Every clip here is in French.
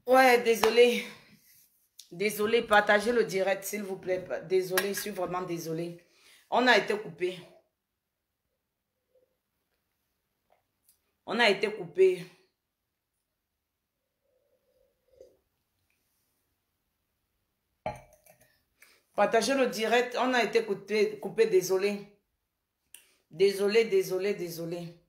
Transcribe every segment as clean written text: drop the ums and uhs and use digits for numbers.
Ouais, désolé. Désolé, partagez le direct, s'il vous plaît. Désolé, je suis vraiment désolé. On a été coupé. On a été coupé. Partagez le direct. On a été coupé, désolé. Désolé, désolé, désolé.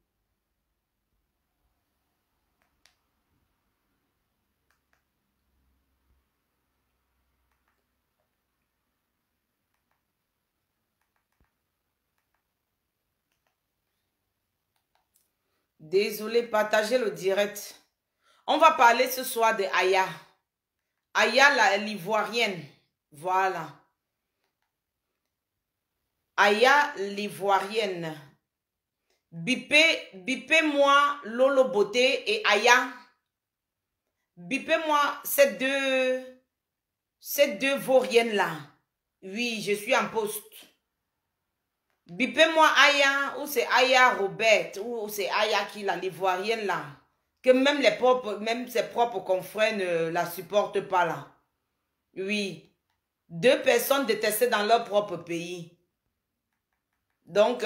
Désolé, partagez le direct. On va parler ce soir de Aya. Aya, l'ivoirienne. Voilà. Aya, l'ivoirienne. Bipez-moi Lolo Beauté et Aya. Bipez-moi ces deux vauriennes-là. Oui, je suis en poste. Bipez-moi Aya, ou c'est Aya Robert, ou c'est Aya qui la l'ivoirienne là. Que même ses propres confrères ne la supportent pas là. Oui. 2 personnes détestées dans leur propre pays. Donc,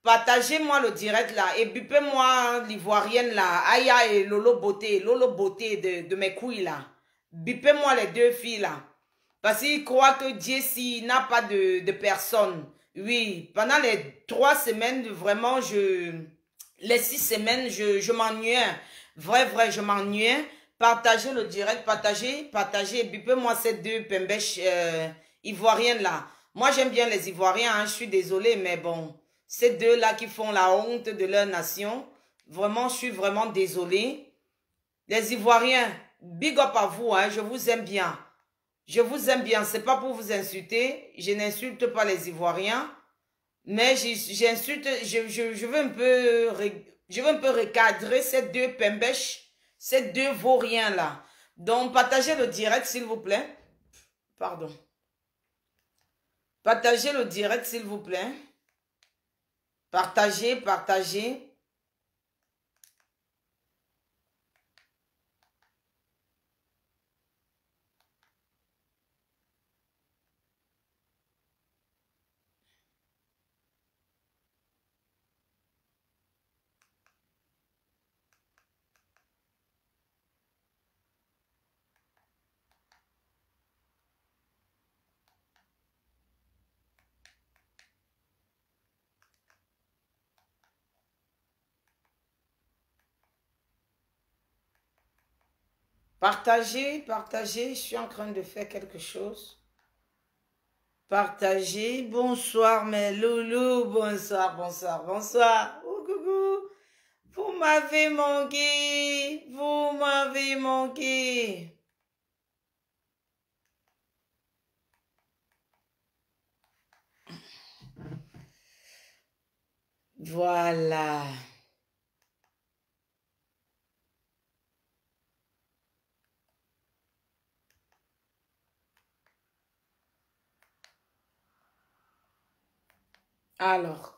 partagez-moi le direct là. Et bipez-moi l'ivoirienne là. Aya et Lolo Beauté. Lolo Beauté de mes couilles là. Bipez-moi les 2 filles là. Parce qu'ils croient que Jessie n'a pas de personne. Oui, pendant les 3 semaines, vraiment, les 6 semaines, je m'ennuyais. Vrai, je m'ennuyais. Partagez le direct, partagez. Bipez-moi ces 2 pembèches ivoiriennes là. Moi, j'aime bien les Ivoiriens, hein, je suis désolée, mais bon, ces 2 là qui font la honte de leur nation, vraiment, je suis vraiment désolée. Les Ivoiriens, big up à vous, hein, je vous aime bien. Je vous aime bien, c'est pas pour vous insulter, je n'insulte pas les Ivoiriens, mais j'insulte, je veux un peu recadrer ces 2 pembèches, ces 2 vauriens là. Donc, partagez le direct s'il vous plaît. Pardon. Partagez le direct s'il vous plaît. Partagez. Partagez, je suis en train de faire quelque chose. Partagez, bonsoir mes loulous, bonsoir. Oh, coucou, vous m'avez manqué. Voilà. Alors.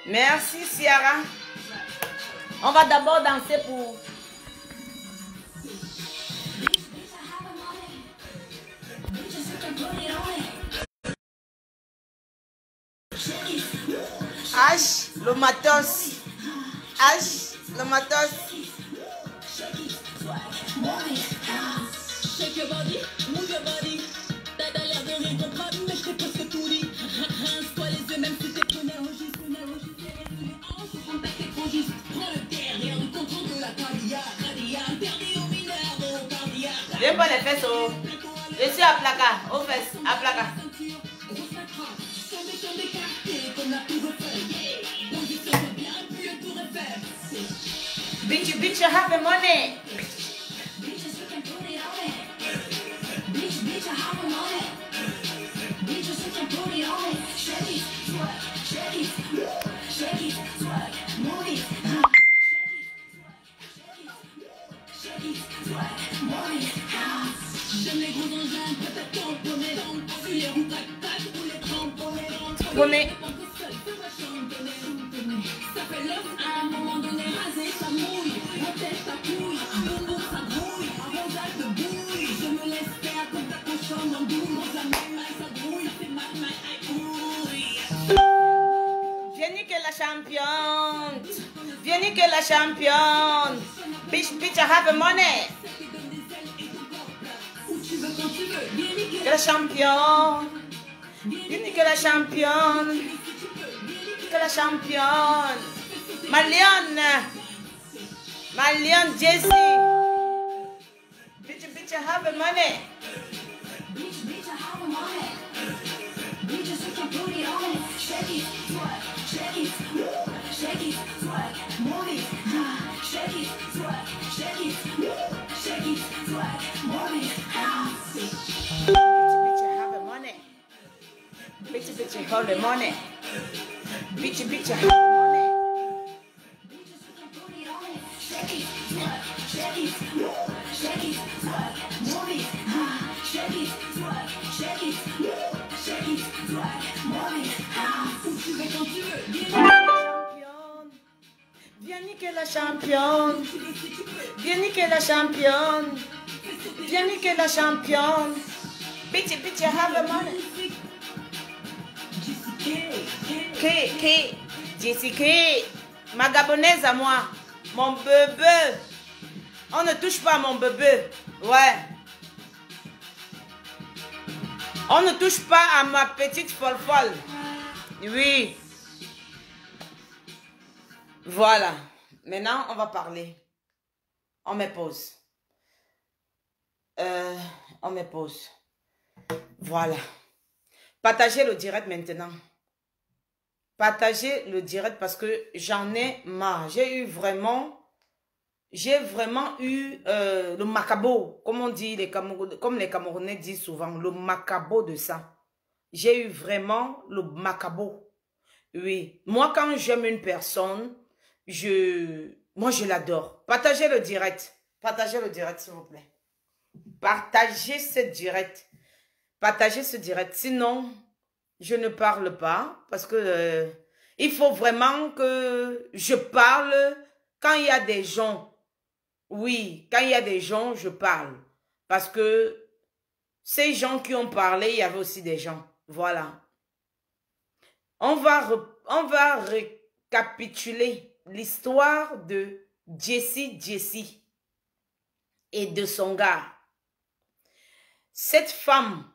Merci Ciara. On va d'abord danser pour... H, le matos. H, le matos. Shake your body, move your body. T'as l'air de rien comprendre, mais je t'ai presque tout dit. Toi les yeux, même si t'es qu'on enregistre, tous les hanches, au contact et trop juste. Prends le derrière, le contrôle de la cardia, interdit aux mineurs, au cardia. Viens pas les fesses, oh. Je suis à placard, aux fesses, à placard. Bitch, you have the money. Prenez. Viens que la championne. Viens que la championne. Bitch, bitch, I have money. Que la championne. Viens que la championne. Que la championne. Ma lionne. Ma lionne Jessie. Bitch, bitch, I have money. Bitch, bitch, I have money. Bitch, shake your booty on it. Shake it, twerk, shake it, shake it, twerk, move it, shake it, twerk, shake it, shake it, twerk, move it, bitch, bitch, I have the money. Bitch, bitch, I have the money. Bitch, bitch, I have the money. Bitch, shake your booty on it. Shake it, twerk, shake it, shake it, twerk, move it, shake it, twerk, shake it. Viens niquer la championne. Viens niquer la championne. Viens niquer la championne. Bitch, bitch, I have the money. K. Jessica. Ma gabonaise à moi. Mon bébé. On ne touche pas à mon bébé. Ouais. On ne touche pas à ma petite folle. Oui. Voilà. Maintenant, on va parler. On me pose. On me pose. Voilà. Partagez le direct maintenant. Partagez le direct parce que j'en ai marre. J'ai vraiment eu le macabo, comme on dit, comme les Camerounais disent souvent, le macabo de ça. J'ai eu vraiment le macabo. Oui. Moi, quand j'aime une personne, moi, je l'adore. Partagez le direct. Partagez le direct, s'il vous plaît. Partagez ce direct. Partagez ce direct. Sinon, je ne parle pas parce que il faut vraiment que je parle quand il y a des gens. Oui, quand il y a des gens, je parle. Parce que ces gens qui ont parlé, il y avait aussi des gens. Voilà. On va récapituler l'histoire de Jessie et de son gars. Cette femme,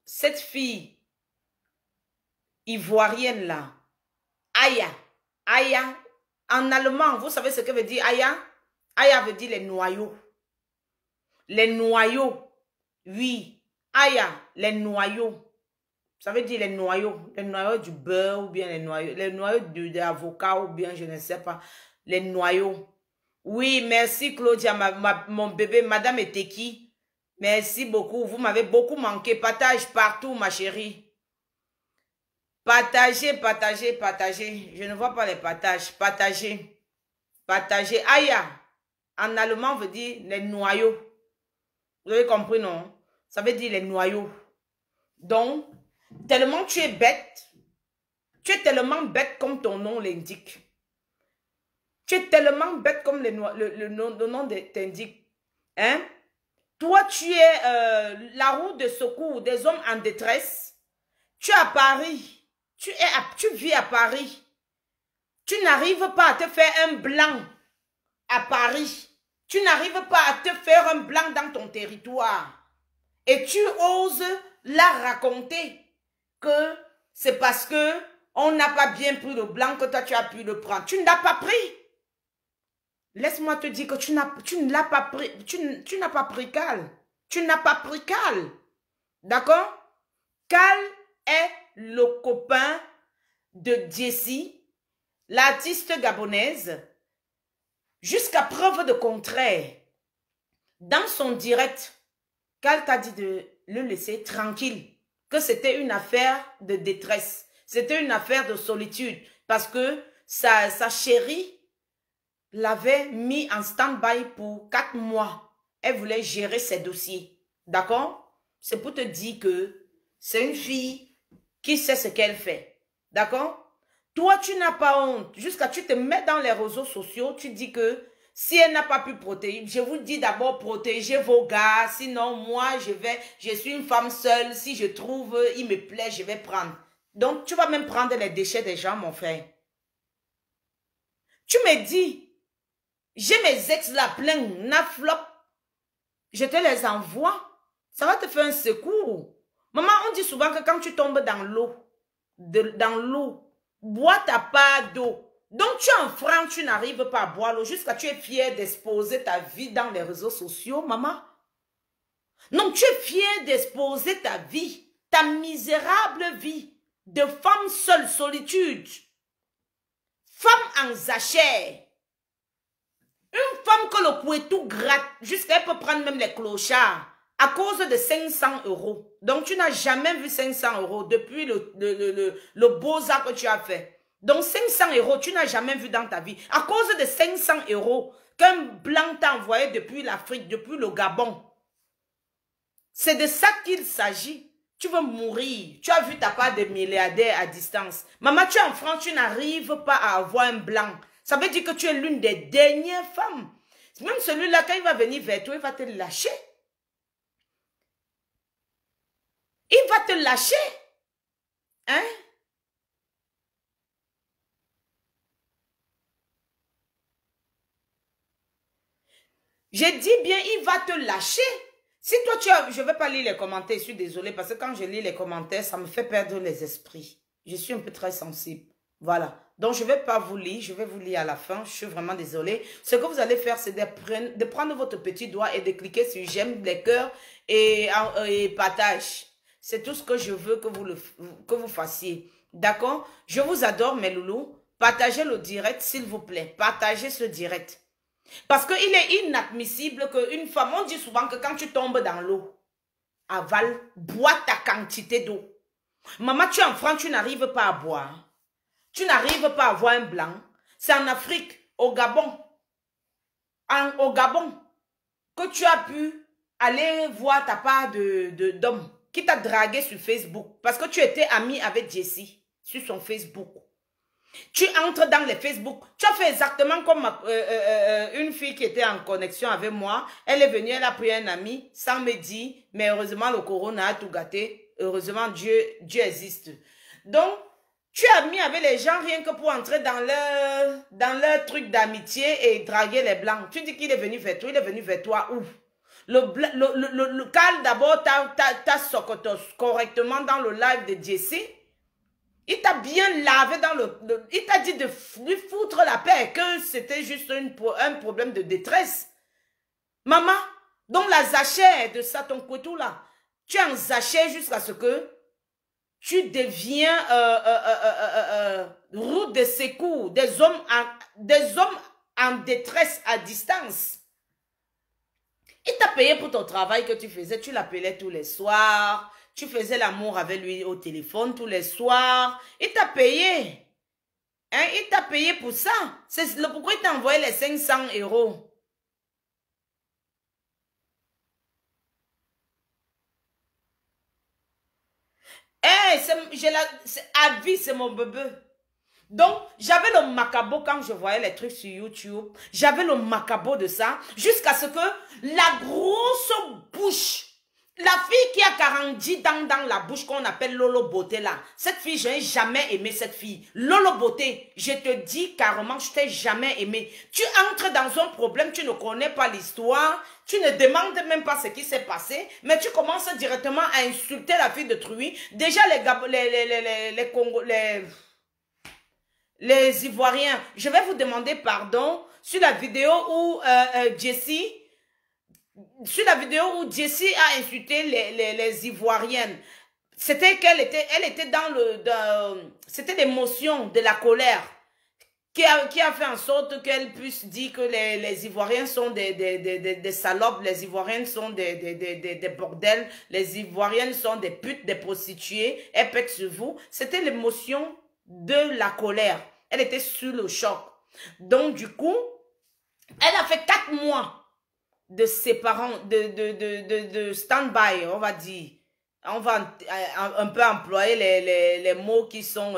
cette fille ivoirienne là, Aya, en allemand, vous savez ce que veut dire Aya? Aya veut dire les noyaux. Les noyaux, oui. Aya, les noyaux. Ça veut dire les noyaux du beurre ou bien les noyaux de l'avocat ou bien je ne sais pas. Les noyaux. Oui, merci Claudia, mon bébé, Madame Eteki. Merci beaucoup, vous m'avez beaucoup manqué. Partage partout, ma chérie. Partagez. Je ne vois pas les partages. Partagez. Aya, en allemand, veut dire les noyaux. Vous avez compris, non? Ça veut dire les noyaux. Donc, tellement tu es bête. Tu es tellement bête comme ton nom l'indique. Tu es tellement bête comme le nom t'indique. Hein? Toi, tu es la roue de secours des hommes en détresse. Tu es à Paris. Tu vis à Paris. Tu n'arrives pas à te faire un blanc à Paris. Tu n'arrives pas à te faire un blanc dans ton territoire. Et tu oses la raconter que c'est parce que on n'a pas bien pris le blanc que toi tu as pu le prendre. Tu ne l'as pas pris. Laisse-moi te dire que tu ne l'as pas pris. Tu n'as pas pris Cal. Tu n'as pas pris Cal. D'accord? Cal est le copain de Jessie, l'artiste gabonaise, jusqu'à preuve de contraire. Dans son direct, Cal t'a dit de le laisser tranquille. Que c'était une affaire de détresse. C'était une affaire de solitude. Parce que sa chérie l'avait mis en stand-by pour 4 mois. Elle voulait gérer ses dossiers. D'accord? C'est pour te dire que c'est une fille qui sait ce qu'elle fait. D'accord? Toi, tu n'as pas honte. Jusqu'à tu te mets dans les réseaux sociaux, tu dis que si elle n'a pas pu protéger, je vous dis d'abord protégez vos gars. Sinon, moi, je suis une femme seule. Si je trouve, il me plaît, je vais prendre. Donc, tu vas même prendre les déchets des gens, mon frère. Tu me dis, j'ai mes ex là plein, naflop. Je te les envoie. Ça va te faire un secours. Maman, on dit souvent que quand tu tombes dans l'eau, bois ta part d'eau. Donc tu es enfant, tu n'arrives pas à boire l'eau jusqu'à tu es fier d'exposer ta vie dans les réseaux sociaux, maman. Non, tu es fier d'exposer ta vie, ta misérable vie de femme seule, solitude. Femme en sachet. Une femme que le couetou gratte jusqu'à elle peut prendre même les clochards à cause de 500 €. Donc, tu n'as jamais vu 500 € depuis le beau-ça que tu as fait. Donc, 500 €, tu n'as jamais vu dans ta vie. À cause de 500 € qu'un blanc t'a envoyé depuis l'Afrique, depuis le Gabon. C'est de ça qu'il s'agit. Tu veux mourir. Tu as vu ta part de milliardaire à distance. Maman, tu es en France, tu n'arrives pas à avoir un blanc. Ça veut dire que tu es l'une des dernières femmes. Même celui-là, quand il va venir vers toi, il va te lâcher. Il va te lâcher. Hein? J'ai dit bien, il va te lâcher. Si toi, je ne vais pas lire les commentaires, je suis désolée, parce que quand je lis les commentaires, ça me fait perdre les esprits. Je suis un peu très sensible. Voilà. Donc, je ne vais pas vous lire, je vais vous lire à la fin. Je suis vraiment désolée. Ce que vous allez faire, c'est de prendre votre petit doigt et de cliquer sur j'aime, les cœurs et partage. C'est tout ce que je veux que vous fassiez. D'accord? Je vous adore, mes loulous. Partagez le direct, s'il vous plaît. Partagez ce direct. Parce qu'il est inadmissible qu'une femme, on dit souvent que quand tu tombes dans l'eau, avale, bois ta quantité d'eau. Maman, tu es en France, tu n'arrives pas à boire. Tu n'arrives pas à avoir un blanc. C'est en Afrique, au Gabon. Au Gabon, que tu as pu aller voir ta part d'homme qui t'a dragué sur Facebook. Parce que tu étais amie avec Jessie sur son Facebook. Tu entres dans les Facebook. Tu as fait exactement comme une fille qui était en connexion avec moi. Elle est venue, elle a pris un ami sans me dire. Mais heureusement, le corona a tout gâté. Heureusement, Dieu existe. Donc, tu es ami avec les gens rien que pour entrer dans leur truc d'amitié et draguer les blancs. Tu dis qu'il est venu vers toi. Il est venu vers toi où? Le Cal d'abord t'a socotos correctement dans le live de Jessie. Il t'a bien lavé dans il t'a dit de lui foutre la paix, que c'était juste un problème de détresse. Maman, donc la sachet de ça, ton couteau là, tu es en sachet jusqu'à ce que tu deviens route de secours, des hommes en détresse à distance. Il t'a payé pour ton travail que tu faisais, tu l'appelais tous les soirs. Tu faisais l'amour avec lui au téléphone tous les soirs. Il t'a payé. Hein? Il t'a payé pour ça. C'est pourquoi il t'a envoyé les 500 €. C'est à vie, c'est mon bébé. Donc, j'avais le macabo quand je voyais les trucs sur YouTube. J'avais le macabo de ça. Jusqu'à ce que la grosse bouche... La fille qui a 40 dents dans la bouche qu'on appelle Lolo Beauté là. Cette fille, je n'ai jamais aimé cette fille. Lolo Beauté, je te dis carrément, je t'ai jamais aimé. Tu entres dans un problème, tu ne connais pas l'histoire, tu ne demandes même pas ce qui s'est passé, mais tu commences directement à insulter la fille de Truy. Déjà les Ivoiriens, je vais vous demander pardon sur la vidéo où Jessie... Sur la vidéo où Jessie a insulté les Ivoiriennes, c'était qu'elle était, dans c'était l'émotion de la colère. qui a fait en sorte qu'elle puisse dire que les Ivoiriens sont des salopes, les Ivoiriens sont des bordels, les Ivoiriennes sont des putes, des prostituées, elle pète sur vous. C'était l'émotion de la colère. Elle était sur le choc. Donc, du coup, elle a fait 4 mois de séparant, de stand-by, on va dire. On va un peu employer les mots qui sont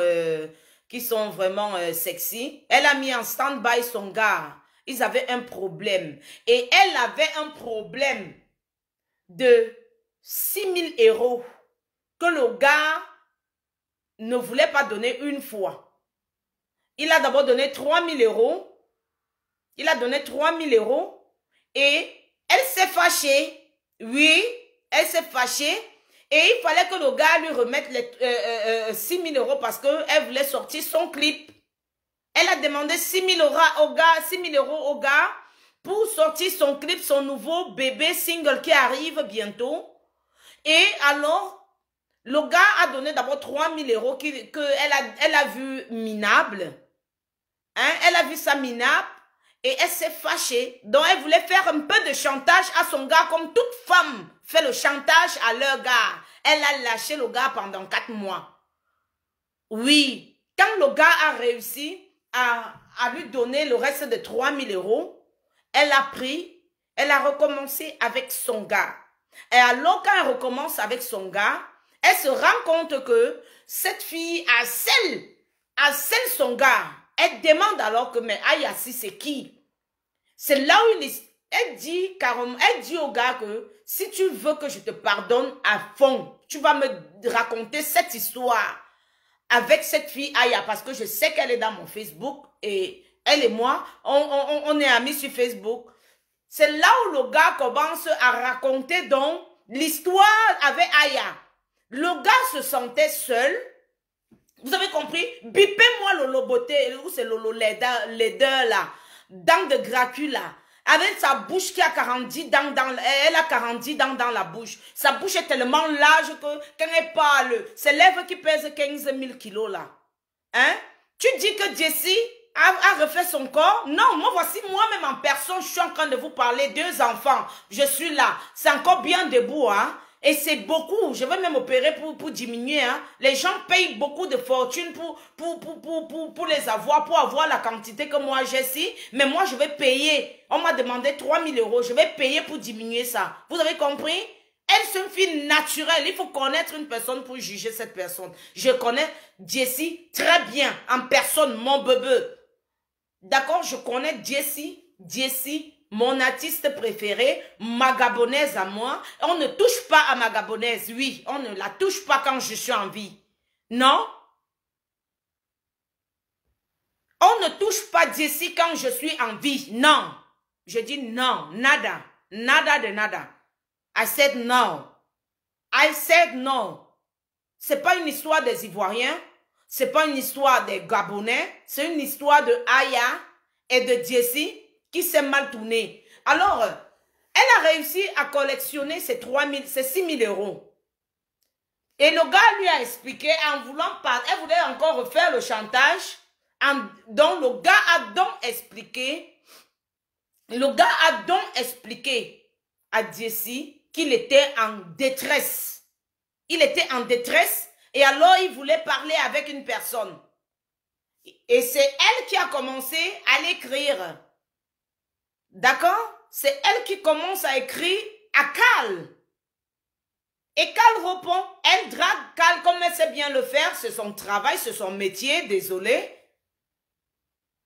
vraiment sexy. Elle a mis en stand-by son gars. Ils avaient un problème. Et elle avait un problème de 6 000 € que le gars ne voulait pas donner une fois. Il a d'abord donné 3 000 €. Il a donné 3 000 € et elle s'est fâchée. Oui, elle s'est fâchée. Et il fallait que le gars lui remette les 6 000 € parce qu'elle voulait sortir son clip. Elle a demandé 6 000 € au gars, 6 000 € au gars pour sortir son clip, son nouveau bébé single qui arrive bientôt. Et alors, le gars a donné d'abord 3 000 € qu'elle a vu minable. Hein? Elle a vu ça minable. Et elle s'est fâchée. Donc, elle voulait faire un peu de chantage à son gars, comme toute femme fait le chantage à leur gars. Elle a lâché le gars pendant 4 mois. Oui. Quand le gars a réussi à lui donner le reste de 3 000 €, elle a pris, elle a recommencé avec son gars. Et alors, quand elle recommence avec son gars, elle se rend compte que cette fille harcèle son gars. Elle demande alors que, mais Ayassi, c'est qui? C'est là où elle dit carrément, elle dit au gars que si tu veux que je te pardonne à fond, tu vas me raconter cette histoire avec cette fille Aya, parce que je sais qu'elle est dans mon Facebook et elle et moi, on est amis sur Facebook. C'est là où le gars commence à raconter donc l'histoire avec Aya. Le gars se sentait seul. Vous avez compris? Bipez-moi le loboté, ou c'est le laideur là, dents de gracule là, avec sa bouche qui a 40 dents elle a 40 dents dans la bouche. Sa bouche est tellement large que quand elle parle, ses lèvres qui pèsent 15 000 kilos là. Hein? Tu dis que Jessie a refait son corps? Non, moi voici moi-même en personne, je suis en train de vous parler, 2 enfants, je suis là, c'est encore bien debout, hein? Et c'est beaucoup, je vais même opérer pour diminuer, hein. Les gens payent beaucoup de fortune pour les avoir, pour avoir la quantité que moi j'ai ici, mais moi je vais payer. On m'a demandé 3 000 €, je vais payer pour diminuer ça. Vous avez compris? Elle, c'est une fille naturelle. Il faut connaître une personne pour juger cette personne. Je connais Jessie très bien, en personne, mon bébé. D'accord? Je connais Jessie, mon artiste préféré, ma gabonaise à moi. On ne touche pas à ma gabonaise, oui. On ne la touche pas quand je suis en vie. Non? On ne touche pas Jessie quand je suis en vie. Non. Je dis non. Nada. Nada de nada. I said no. I said no. C'est pas une histoire des Ivoiriens. C'est pas une histoire des Gabonais. C'est une histoire de Aya et de Jessie qui s'est mal tournée. Alors, elle a réussi à collectionner ces 6 000 €. Et le gars lui a expliqué, en voulant parler, elle voulait encore refaire le chantage, donc le gars a donc expliqué, à Jessie qu'il était en détresse. Il était en détresse et alors il voulait parler avec une personne. Et c'est elle qui a commencé à l'écrire. D'accord? C'est elle qui commence à écrire à Cal. Et Cal répond, elle drague Cal comme elle sait bien le faire, c'est son travail, c'est son métier, désolé.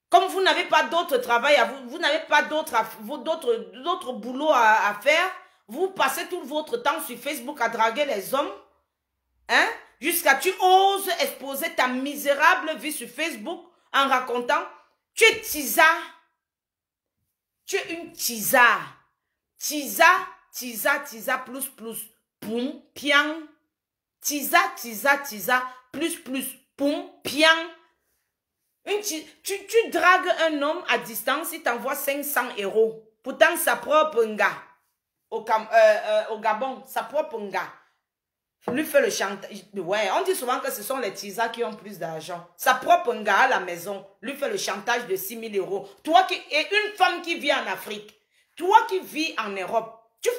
Comme vous n'avez pas d'autre travail, vous n'avez pas d'autres boulots à faire, vous passez tout votre temps sur Facebook à draguer les hommes, hein? Jusqu'à tu oses exposer ta misérable vie sur Facebook en racontant, tu es tisa. Tu es une tisa. Tisa, plus, poum, piang. Tisa, plus, poum, piang. Tu dragues un homme à distance, il t'envoie 500 €. Pourtant, sa propre nga. Au Gabon, sa propre nga. Lui fait le chantage. Ouais, on dit souvent que ce sont les tisas qui ont plus d'argent. Sa propre gars à la maison lui fait le chantage de 6 000 euros. Toi qui es une femme qui vit en Afrique, toi qui vis en Europe, tu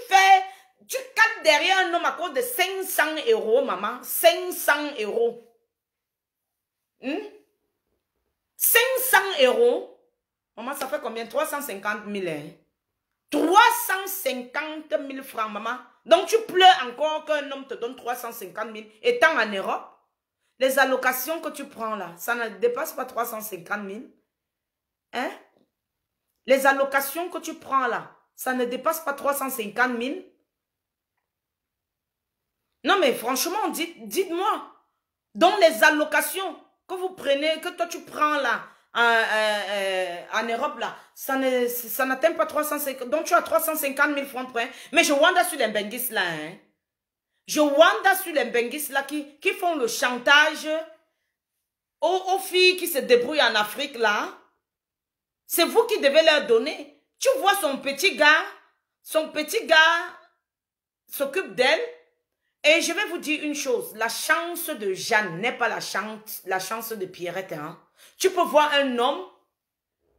cales derrière un homme à cause de 500 euros, maman. 500 euros. 500 euros. Maman, ça fait combien? 350 000, hein? 350 000 francs, maman. Donc, tu pleures encore qu'un homme te donne 350 000 étant en Europe. Les allocations que tu prends là, ça ne dépasse pas 350 000. Hein? Les allocations que tu prends là, ça ne dépasse pas 350 000. Non, mais franchement, dites-moi. Donc, les allocations que vous prenez, que toi tu prends là, en Europe là, ça n'atteint pas 350. Donc, tu as 350 000 francs près. Mais je wanda sur les Benguis là, hein. Je wanda sur les Benguis là qui font le chantage aux filles qui se débrouillent en Afrique là. C'est vous qui devez leur donner. Tu vois son petit gars s'occupe d'elle. Et je vais vous dire une chose, la chance de Jeanne n'est pas la chance de Pierrette. Hein. Tu peux voir un homme,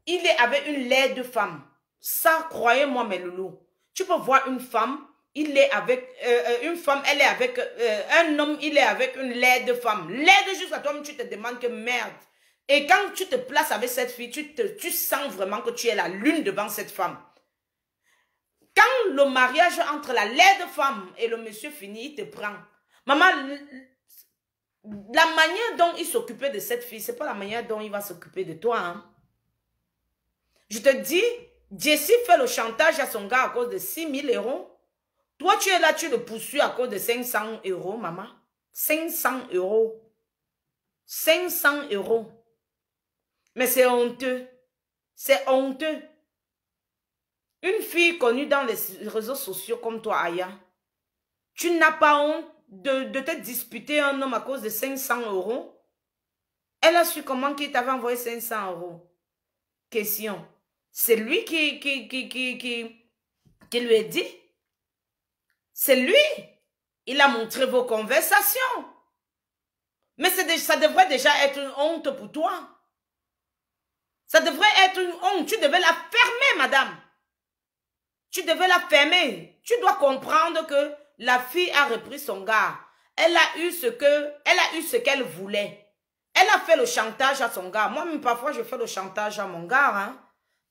il est avec une laide femme. Ça, croyez-moi mes loulous. Tu peux voir une femme, il est avec une femme, elle est avec un homme, il est avec une laide femme. Laide jusqu'à toi, tu te demandes que merde. Et quand tu te places avec cette fille, tu sens vraiment que tu es la lune devant cette femme. Quand le mariage entre la laide femme et le monsieur finit, il te prend. Maman, la manière dont il s'occupait de cette fille, c'est pas la manière dont il va s'occuper de toi. Hein. Je te dis, Jessie fait le chantage à son gars à cause de 6 000 euros. Toi, tu es là, tu le poursuis à cause de 500 euros, maman. 500 euros. 500 euros. Mais c'est honteux. C'est honteux. Une fille connue dans les réseaux sociaux comme toi, Aya, tu n'as pas honte de te disputer un homme à cause de 500 euros? Elle a su comment qu'il t'avait envoyé 500 euros. Question. C'est lui qui lui a dit. C'est lui. Il a montré vos conversations. Mais ça devrait déjà être une honte pour toi. Ça devrait être une honte. Tu devais la fermer, madame. Tu devais la fermer. Tu dois comprendre que la fille a repris son gars. Elle a eu ce qu'elle voulait. Elle a fait le chantage à son gars. Moi-même, parfois, je fais le chantage à mon gars. Hein.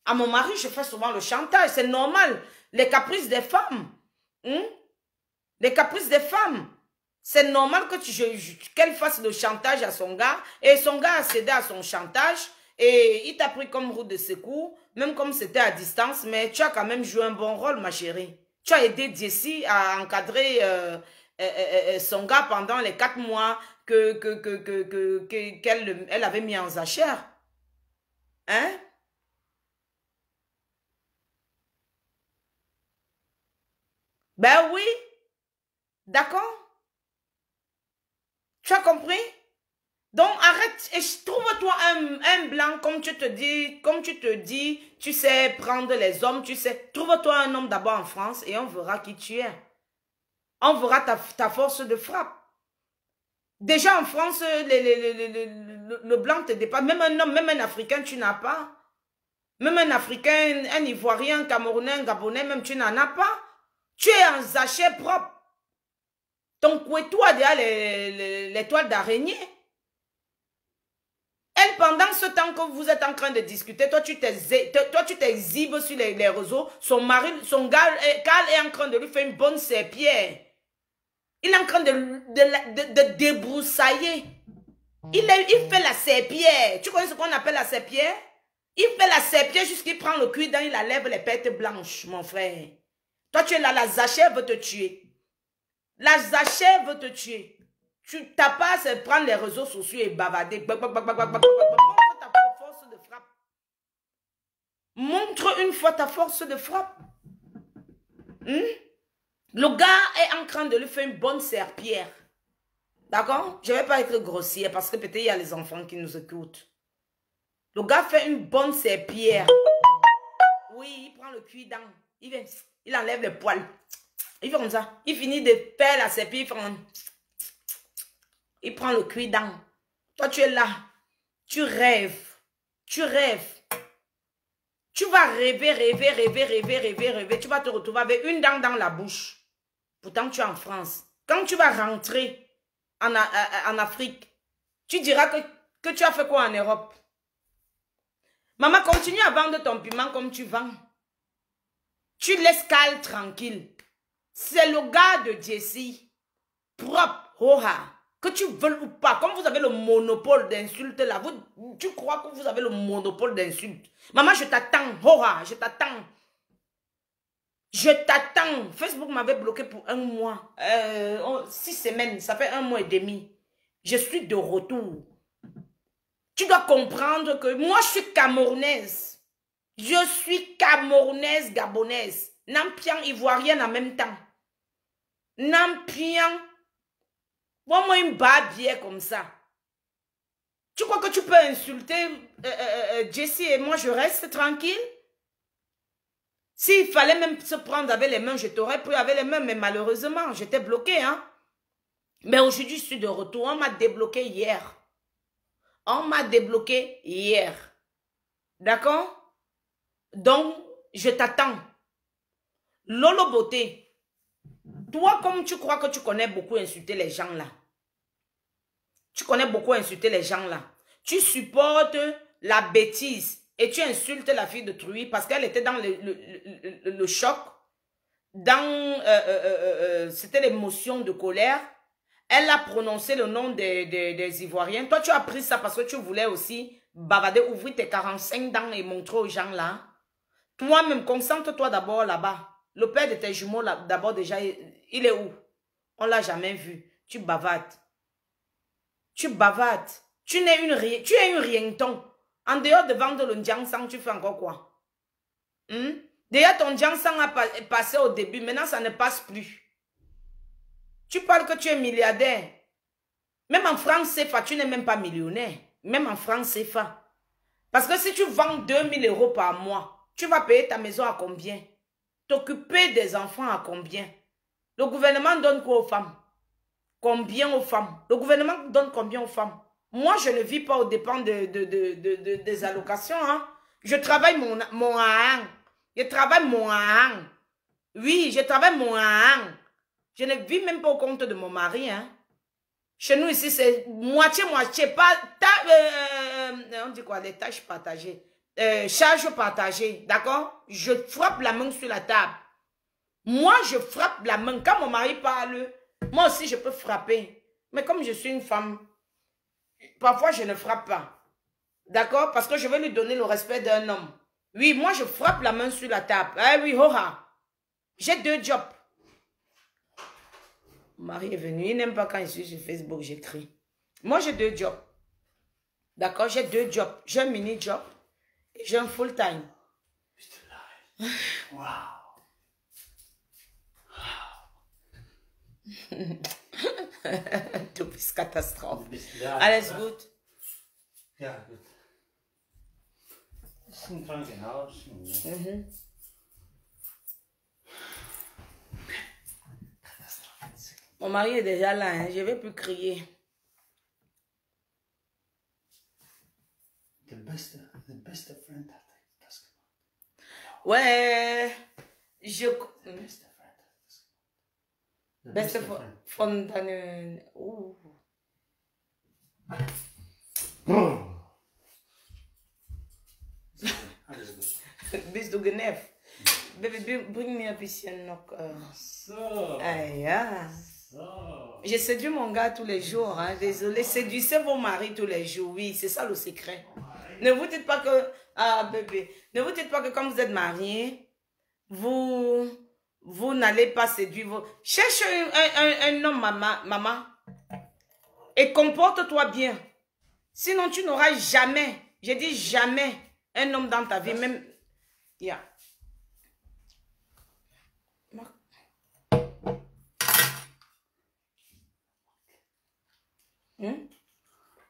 À mon mari, je fais souvent le chantage. C'est normal. Les caprices des femmes. Les caprices des femmes. C'est normal que qu'elle fasse le chantage à son gars. Et son gars a cédé à son chantage. Et il t'a pris comme roue de secours, même comme c'était à distance, mais tu as quand même joué un bon rôle, ma chérie. Tu as aidé Jessie à encadrer son gars pendant les 4 mois qu'elle avait mis en zachère. Hein? Ben oui. D'accord? Tu as compris? Donc, arrête et trouve-toi un blanc, comme tu te dis, tu sais prendre les hommes, tu sais. Trouve-toi un homme d'abord en France et on verra qui tu es. On verra ta force de frappe. Déjà en France, le blanc te dépasse. Même un homme, même un Africain, tu n'as pas. Même un Africain, un Ivoirien, un Camerounais, un Gabonais, même tu n'en as pas. Tu es en sachet propre. Ton couette-toi derrière les toiles d'araignée. Elle, pendant ce temps que vous êtes en train de discuter, toi, tu t'exhibes sur les réseaux. Son gars, Carl est en train de lui faire une bonne serpillère. Il est en train de débroussailler. Il fait la serpillère. Tu connais ce qu'on appelle la serpillère? Il fait la serpillère jusqu'il prend le cuir, il enlève les pertes blanches, mon frère. Toi, tu es là, la Zaché veut te tuer. La Zaché veut te tuer. Tu n'as pas à se prendre les réseaux sociaux et bavader. Montre ta force de frappe. Montre une fois ta force de frappe. Le gars est en train de lui faire une bonne serpillère. D'accord? Je ne vais pas être grossière parce que peut-être il y a les enfants qui nous écoutent. Le gars fait une bonne serpillère. Oui, il prend le cuir dans. Il enlève les poils. Il fait comme ça. Il finit de faire la serpillère. il prend le cuit-dent. Toi, tu es là. Tu rêves. Tu rêves. Tu vas rêver, rêver, rêver, rêver, rêver, rêver. Tu vas te retrouver avec une dent dans la bouche. Pourtant, tu es en France. Quand tu vas rentrer en Afrique, tu diras que tu as fait quoi en Europe? Maman, continue à vendre ton piment comme tu vends. Tu laisses Cal tranquille. C'est le gars de Jessie. Propre, hoha. Que tu veux ou pas, comme vous avez le monopole d'insultes là, tu crois que vous avez le monopole d'insultes. Maman, je t'attends, hoha, je t'attends. Je t'attends. Facebook m'avait bloqué pour 1 mois. 6 semaines, ça fait 1 mois et demi. Je suis de retour. Tu dois comprendre que moi, je suis camerounaise. Je suis camerounaise, gabonaise. Nampian, ivoirienne en même temps. Nampian. Moi, une barbière comme ça. Tu crois que tu peux insulter Jessie et moi, je reste tranquille? S'il fallait même se prendre avec les mains, je t'aurais pris avec les mains, mais malheureusement, j'étais bloquée. Hein? Mais aujourd'hui, je suis de retour. On m'a débloqué hier. On m'a débloqué hier. D'accord? Donc, je t'attends. Lolo Beauté. Toi, comme tu crois que tu connais beaucoup insulter les gens là. Tu connais beaucoup insulter les gens là. Tu supportes la bêtise et tu insultes la fille de Truy parce qu'elle était dans le choc. C'était l'émotion de colère. Elle a prononcé le nom des Ivoiriens. Toi, tu as pris ça parce que tu voulais aussi bavader, ouvrir tes 45 dents et montrer aux gens là. Toi-même, concentre-toi d'abord là-bas. Le père de tes jumeaux, d'abord déjà, il est où? On ne l'a jamais vu. Tu bavades. Tu bavades. Tu es une rienton. En dehors de vendre le Ndiangsang, tu fais encore quoi? D'ailleurs, ton Ndiangsang a passé au début. Maintenant, ça ne passe plus. Tu parles que tu es milliardaire. Même en France CFA, tu n'es même pas millionnaire. Même en France CFA. Parce que si tu vends 2000 € par mois, tu vas payer ta maison à combien? T'occuper des enfants à combien? Le gouvernement donne quoi aux femmes? Combien aux femmes? Le gouvernement donne combien aux femmes? Moi, je ne vis pas aux dépens des allocations. Hein? Je travaille mon ahang. Je travaille mon ahang. Oui, je travaille mon ahang. Je ne vis même pas au compte de mon mari. Hein? Chez nous ici, c'est moitié-moitié. On dit quoi? Les tâches partagées. Charge partagée, d'accord? Je frappe la main sur la table. Moi, je frappe la main. Quand mon mari parle, moi aussi, je peux frapper. Mais comme je suis une femme, parfois, je ne frappe pas. D'accord? Parce que je veux lui donner le respect d'un homme. Oui, moi, je frappe la main sur la table. Ah oui, hoha. J'ai 2 jobs. Mon mari est venu. Il n'aime pas quand je suis sur Facebook, j'écris. Moi, j'ai 2 jobs. D'accord? J'ai 2 jobs. J'ai un mini-job. J'ai un full-time. Wow. Du bist Katastrophe. Alles gut? Ja, gut. Das ist ein Krankenhaus. Mon mari est déjà là, hein. Je ne vais plus crier. The best friend had basketball. Ouais, je... Beste friend. Beste von deinen... Alles gut. Bist du genervt? Baby, bring mir ein bisschen noch... So. Ah, ja. So. Je séduis mon gars tous les jours, hein. Désolé. Séduisez vos maris tous les jours, oui, c'est ça le secret. Ne vous dites pas que... Ah, bébé. Ne vous dites pas que quand vous êtes marié, vous n'allez pas séduire vos... Cherche un homme, maman. Et comporte-toi bien. Sinon, tu n'auras jamais, je dis jamais, un homme dans ta vie. Même... Yeah.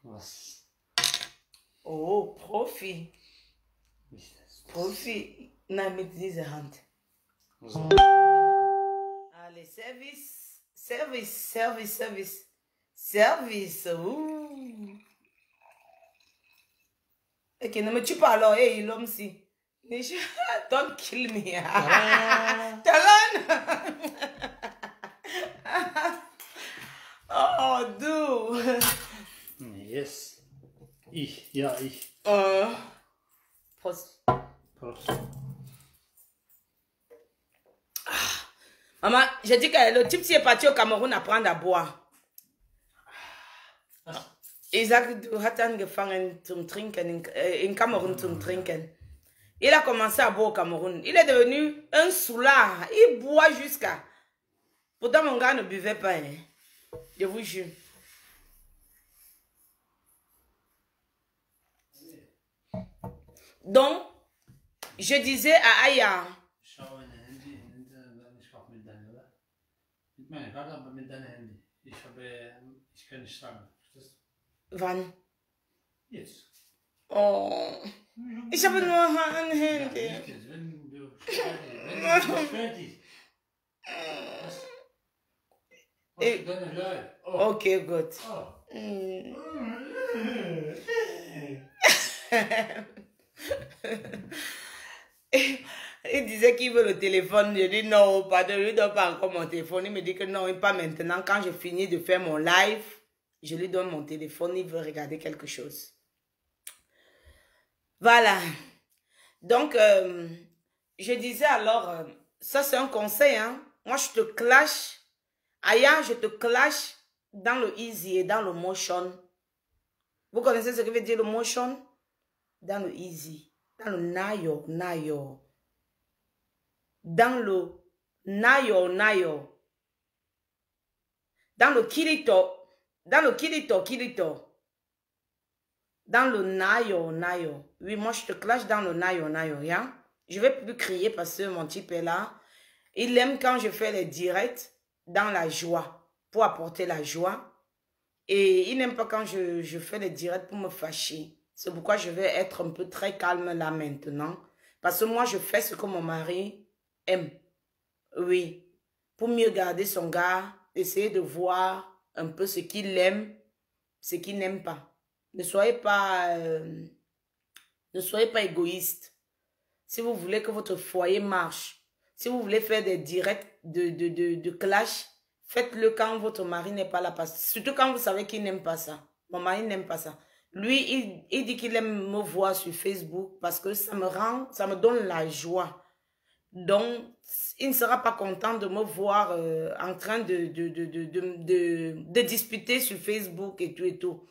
Was Oh, Profi. ist das? Profi. Na, mit dieser Hand. So. Allez, service. Service. Ouh. Ok, ne me tue pas alors, hey, l'homme-ci. Don't kill me. Taran. Oh, dude. Yes. Ich, ja, ich. Prost. Prost. Maman, j'ai dit que le type qui est parti au Cameroun apprendre à boire. Isaac, du hat angefangen zum Trinken in Cameroun zum Trinken. Il a commencé à boire au Cameroun. Il est devenu un soulard. Il boit jusqu'à... Pourtant, mon gars ne buvait pas. Hein. Je vous jure. Donc, je disais à Aya... Wann? Jetzt. Oh, ich habe nur ein Handy. Ok, good. Il disait qu'il veut le téléphone. Je dis non, pardon, je ne lui donne pas encore mon téléphone. Il me dit que non, pas maintenant. Quand j'ai fini de faire mon live, je lui donne mon téléphone. Il veut regarder quelque chose. Voilà. Donc, je disais alors, ça c'est un conseil. Hein? Moi, je te clash. Aya, je te clash dans le easy et dans le motion. Vous connaissez ce que veut dire le motion? Dans le easy. Dans le nayo, nayo. Dans le nayo, nayo. Dans le kirito. Dans le kirito, kirito. Dans le nayo, nayo. Oui, moi je te clash dans le nayo, nayo. Yeah? Je vais plus crier parce que mon type est là. Il aime quand je fais les directs dans la joie. Pour apporter la joie. Et il n'aime pas quand je fais les directs pour me fâcher. C'est pourquoi je vais être un peu très calme là maintenant. Parce que moi, je fais ce que mon mari aime. Oui. Pour mieux garder son gars, essayer de voir un peu ce qu'il aime, ce qu'il n'aime pas. Ne soyez pas égoïste. Si vous voulez que votre foyer marche, si vous voulez faire des directs de clash, faites-le quand votre mari n'est pas là. Surtout quand vous savez qu'il n'aime pas ça. Mon mari n'aime pas ça. Lui, il dit qu'il aime me voir sur Facebook parce que ça me donne la joie. Donc, il ne sera pas content de me voir en train de disputer sur Facebook et tout et tout.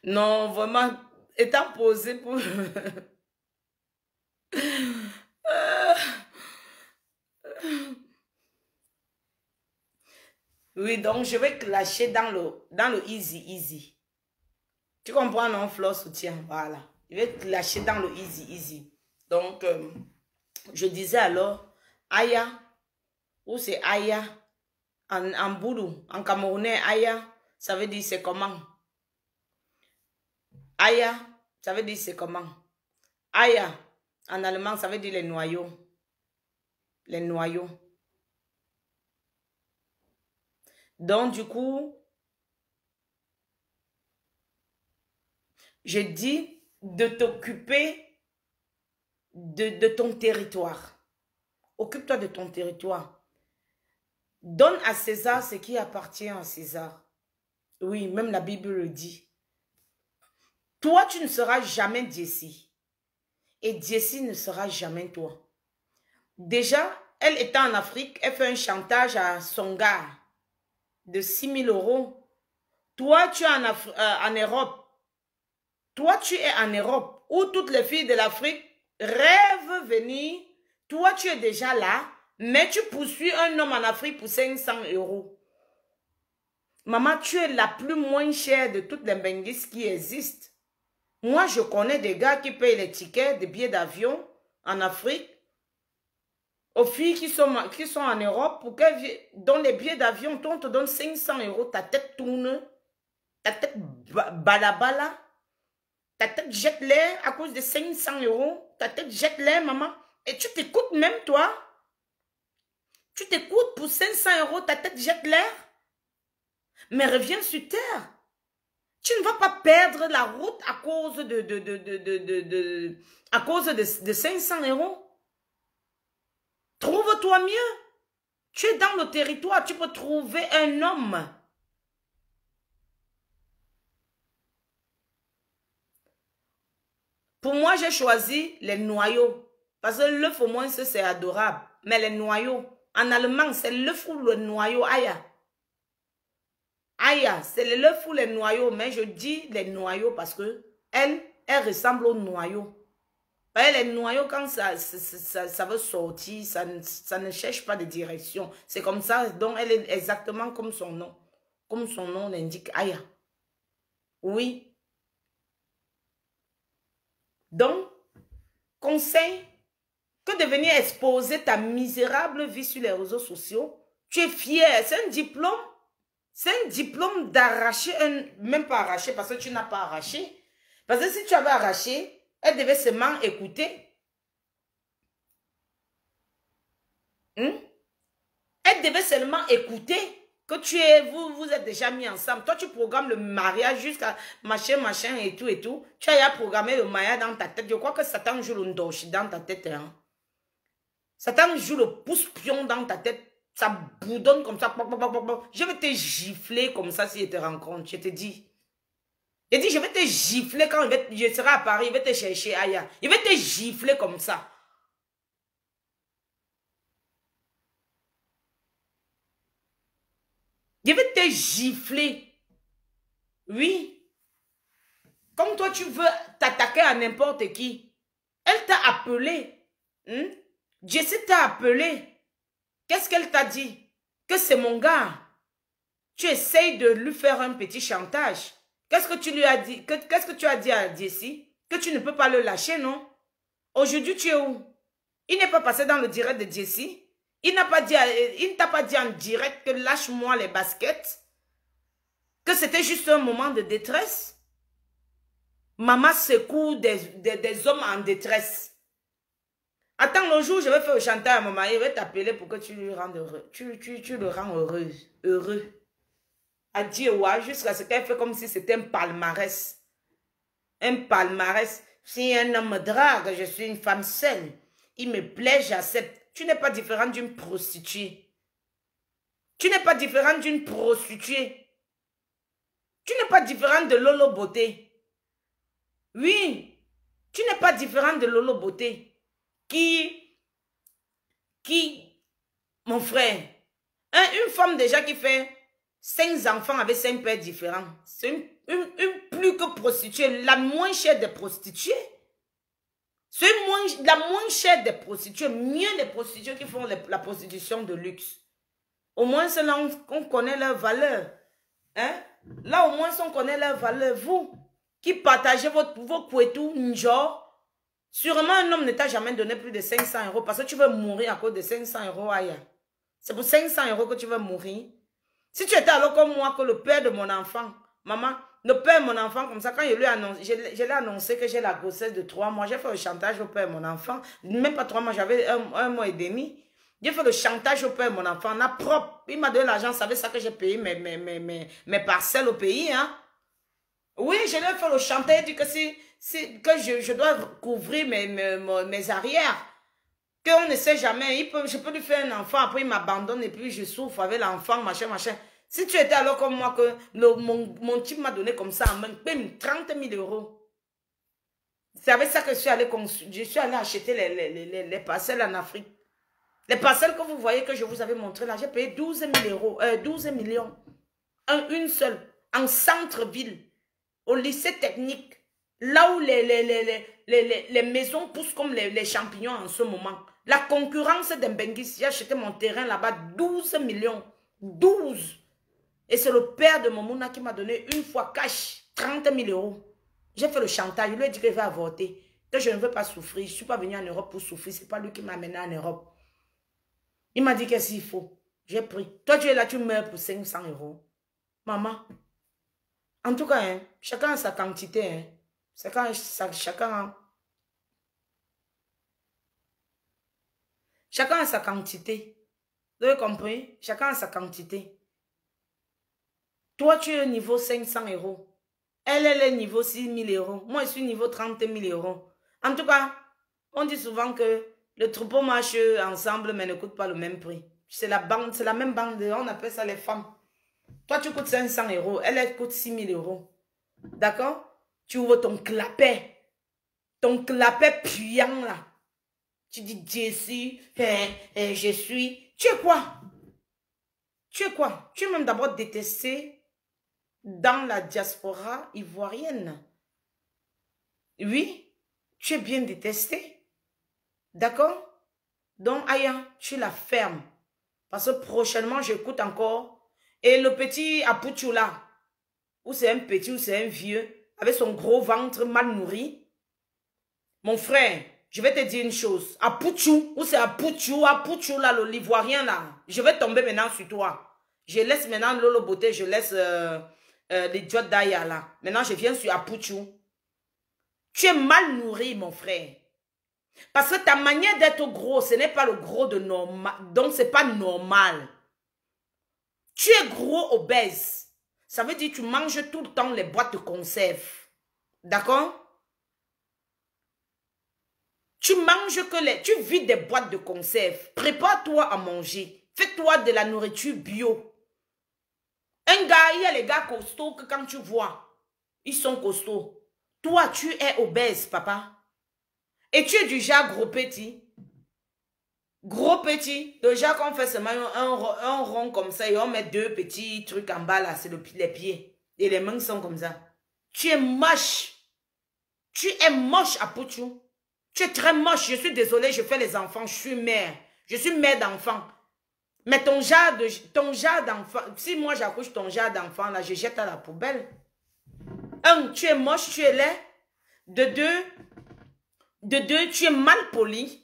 Non, vraiment, étant posé pour... Oui, donc je vais clasher dans le easy, easy. Tu comprends, non, Flore soutien, voilà. Je vais clasher dans le easy, easy. Donc, je disais alors, Aya, ou c'est Aya, en boulou, en camerounais, Aya, ça veut dire c'est comment? Aya, ça veut dire c'est comment? Aya, en allemand, ça veut dire les noyaux. Les noyaux. Donc, du coup, je dis de t'occuper de ton territoire. Occupe-toi de ton territoire. Donne à César ce qui appartient à César. Oui, même la Bible le dit. Toi, tu ne seras jamais Jessie. Et Jessie ne sera jamais toi. Déjà, elle était en Afrique, elle fait un chantage à son gars de 6 000 €. Toi, tu es en Europe. Toi, tu es en Europe où toutes les filles de l'Afrique rêvent venir. Toi, tu es déjà là, mais tu poursuis un homme en Afrique pour 500 €. Maman, tu es la plus moins chère de toutes les benguistes qui existent. Moi, je connais des gars qui payent les tickets de billets d'avion en Afrique aux filles qui sont en Europe pour qu'elles donnent les billets d'avion. On te donne 500 €, ta tête tourne, ta tête balabala, ta tête jette l'air à cause de 500 €, ta tête jette l'air, maman. Et tu t'écoutes même, toi. Tu t'écoutes pour 500 €, ta tête jette l'air. Mais reviens sur terre. Tu ne vas pas perdre la route à cause de 500 €. Trouve-toi mieux. Tu es dans le territoire, tu peux trouver un homme. Pour moi, j'ai choisi les noyaux. Parce que l'œuf, au moins, c'est adorable. Mais les noyaux, en allemand, c'est l'œuf ou le noyau. Aya. Aya, c'est l'œuf ou les noyaux. Mais je dis les noyaux parce que elle ressemble aux noyaux. Les noyaux, quand ça veut sortir, ça ne cherche pas de direction. C'est comme ça. Donc, elle est exactement comme son nom. Comme son nom l'indique. Aya. Oui. Donc, conseil, que de venir exposer ta misérable vie sur les réseaux sociaux. Tu es fier. C'est un diplôme. C'est un diplôme d'arracher, même pas arracher, parce que tu n'as pas arraché. Parce que si tu avais arraché, elle devait seulement écouter. Elle devait seulement écouter que vous êtes déjà mis ensemble. Toi, tu programmes le mariage jusqu'à machin et tout et tout. Tu as programmé le mariage dans ta tête. Je crois que Satan joue le ndoshi dans ta tête. Hein. Satan joue le pouce-pion dans ta tête. Ça bourdonne comme ça. Je vais te gifler comme ça si je te rencontre. Je te dis. Je dis, je vais te gifler quand je serai à Paris. Je vais te chercher ailleurs. Je vais te gifler comme ça. Je vais te gifler. Oui. Comme toi, tu veux t'attaquer à n'importe qui. Elle t'a appelé. Jessie t'a appelé. Qu'est-ce qu'elle t'a dit? Que c'est mon gars. Tu essayes de lui faire un petit chantage. Qu'est-ce que tu lui as dit? Qu'est-ce que tu as dit à Jessie? Que tu ne peux pas le lâcher, non? Aujourd'hui, tu es où? Il n'est pas passé dans le direct de Jessie. Il ne t'a pas dit en direct que lâche-moi les baskets. Que c'était juste un moment de détresse. Maman secoue des hommes en détresse. Attends, le jour où je vais faire le chantage à maman, il va t'appeler pour que tu lui rendes heureux. Tu le rends heureux. Adieu, ouais, jusqu'à ce qu'elle fait comme si c'était un palmarès. Un palmarès. Si un homme me drague, je suis une femme seule. Il me plaît, j'accepte. Tu n'es pas différente d'une prostituée. Tu n'es pas différente d'une prostituée. Tu n'es pas différente de Lolo Beauté. Oui, tu n'es pas différente de Lolo Beauté. Mon frère, une femme déjà qui fait 5 enfants avec 5 pères différents, c'est une plus que prostituée, la moins chère des prostituées. C'est la moins chère des prostituées, mieux les prostituées qui font la prostitution de luxe. Au moins, c'est là qu'on connaît leur valeur. Hein? Là, au moins, on connaît leur valeur. Vous, qui partagez vos couetous, genre, sûrement un homme ne t'a jamais donné plus de 500 € parce que tu veux mourir à cause de 500 € ailleurs. C'est pour 500 € que tu veux mourir. Si tu étais alors comme moi, que le père de mon enfant, maman, le père de mon enfant, comme ça, quand je l'ai annoncé que j'ai la grossesse de 3 mois, j'ai fait le chantage au père de mon enfant, même pas 3 mois, j'avais un mois et demi. J'ai fait le chantage au père de mon enfant, là, propre. Il m'a donné l'argent, savait ça que j'ai payé mes parcelles au pays. Hein. Oui, je lui ai fait le chantage, il dit que je dois couvrir mes arrières. Qu'on ne sait jamais. Je peux lui faire un enfant, après il m'abandonne et puis je souffre avec l'enfant, machin. Si tu étais alors comme moi, que mon type m'a donné comme ça en main, 30 000 €. C'est avec ça que je suis allée acheter les parcelles en Afrique. Les parcelles que vous voyez que je vous avais montré là, j'ai payé 12 000 €, 12 millions. Une seule, en centre-ville, au lycée technique, là où les maisons poussent comme les champignons en ce moment. La concurrence d'Mbengis, j'ai acheté mon terrain là-bas, 12 millions. 12. Et c'est le père de Momouna qui m'a donné une fois cash, 30 000 €. J'ai fait le chantage, je lui ai dit qu'il va avorter, que je ne veux pas souffrir. Je ne suis pas venue en Europe pour souffrir, ce n'est pas lui qui m'a amené en Europe. Il m'a dit qu'est-ce qu'il faut. J'ai pris. Toi, tu es là, tu meurs pour 500 €. Maman. En tout cas, hein, chacun a sa quantité. Hein. Chacun a sa quantité. Vous avez compris? Chacun a sa quantité. Toi, tu es au niveau 500 euros. Elle est au niveau 6 000 euros. Moi, je suis au niveau 30 000 euros. En tout cas, on dit souvent que le troupeau marche ensemble, mais ne coûte pas le même prix. C'est la même bande, on appelle ça les femmes. Toi, tu coûtes 500 euros, elle coûte 6 000 euros. D'accord? Tu ouvres ton clapet puant là. Tu dis, Jessie, je suis. Tu es quoi? Tu es quoi? Tu es même d'abord détesté dans la diaspora ivoirienne. Oui, tu es bien détesté. D'accord? Donc, Aya, tu la fermes. Parce que prochainement, j'écoute encore. Et le petit Apouchou là, ou c'est un petit ou c'est un vieux, avec son gros ventre mal nourri. Mon frère, je vais te dire une chose. Apouchou, ou c'est Apouchou là, l'Ivoirien là. Je vais tomber maintenant sur toi. Je laisse maintenant Lolo Beauté, je laisse l'idiot d'Aya là. Maintenant, je viens sur Apouchou. Tu es mal nourri, mon frère. Parce que ta manière d'être gros, ce n'est pas le gros de normal. Donc, ce n'est pas normal. Tu es gros obèse. Ça veut dire que tu manges tout le temps les boîtes de conserve. D'accord? Tu manges que les... Tu vides des boîtes de conserve. Prépare-toi à manger. Fais-toi de la nourriture bio. Un gars, il y a les gars costauds que quand tu vois, ils sont costauds. Toi, tu es obèse, papa. Et tu es du genre gros petit. Gros petit. Déjà qu'on fait seulement un rond comme ça et on met deux petits trucs en bas là, c'est les pieds. Et les mains sont comme ça. Tu es moche. Tu es moche, Apouchou. Tu es très moche. Je suis désolée, je fais les enfants. Je suis mère. Je suis mère d'enfants. Mais ton genre d'enfant, si moi j'accouche ton genre d'enfant là, je jette à la poubelle. Un, tu es moche, tu es laid. De deux, tu es mal poli,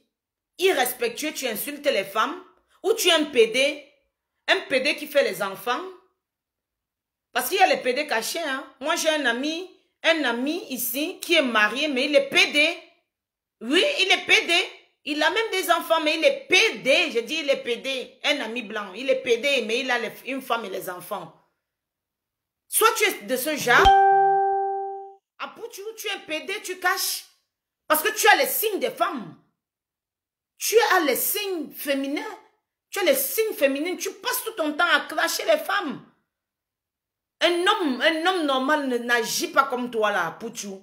irrespectueux, tu insultes les femmes. Ou tu es un PD qui fait les enfants. Parce qu'il y a les PD cachés. Hein. Moi j'ai un ami ici qui est marié, mais il est PD. Oui, il est PD. Il a même des enfants, mais il est PD. Je dis il est PD. Un ami blanc, il est PD, mais il a une femme et les enfants. Soit tu es de ce genre, Apouchou, tu es PD, tu caches. Parce que tu as les signes des femmes. Tu as les signes féminins. Tu as les signes féminins. Tu passes tout ton temps à clasher les femmes. Un homme normal n'agit pas comme toi là, Apouchou.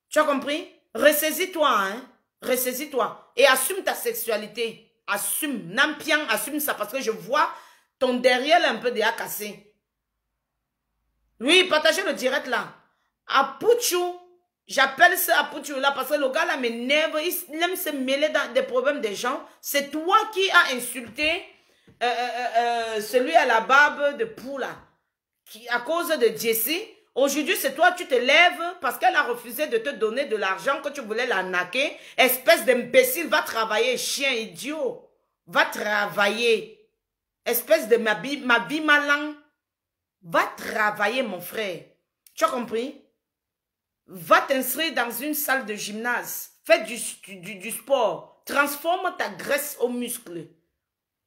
Tu as compris? Ressaisis-toi, hein? Ressaisis-toi. Et assume ta sexualité. Assume. Nampian, assume ça. Parce que je vois ton derrière là, un peu déjà cassé. Oui, partagez le direct là. Apouchou. J'appelle ça Apouchou là parce que le gars là m'énerve. Il aime se mêler dans des problèmes des gens. C'est toi qui as insulté celui à la barbe de poule là. À cause de Jessie. Aujourd'hui, c'est toi, tu te lèves parce qu'elle a refusé de te donner de l'argent que tu voulais la naquer. Espèce d'imbécile, va travailler, chien idiot. Va travailler. Espèce de ma vie malin. Va travailler, mon frère. Tu as compris? Va t'inscrire dans une salle de gymnase. Fais du sport. Transforme ta graisse au muscle.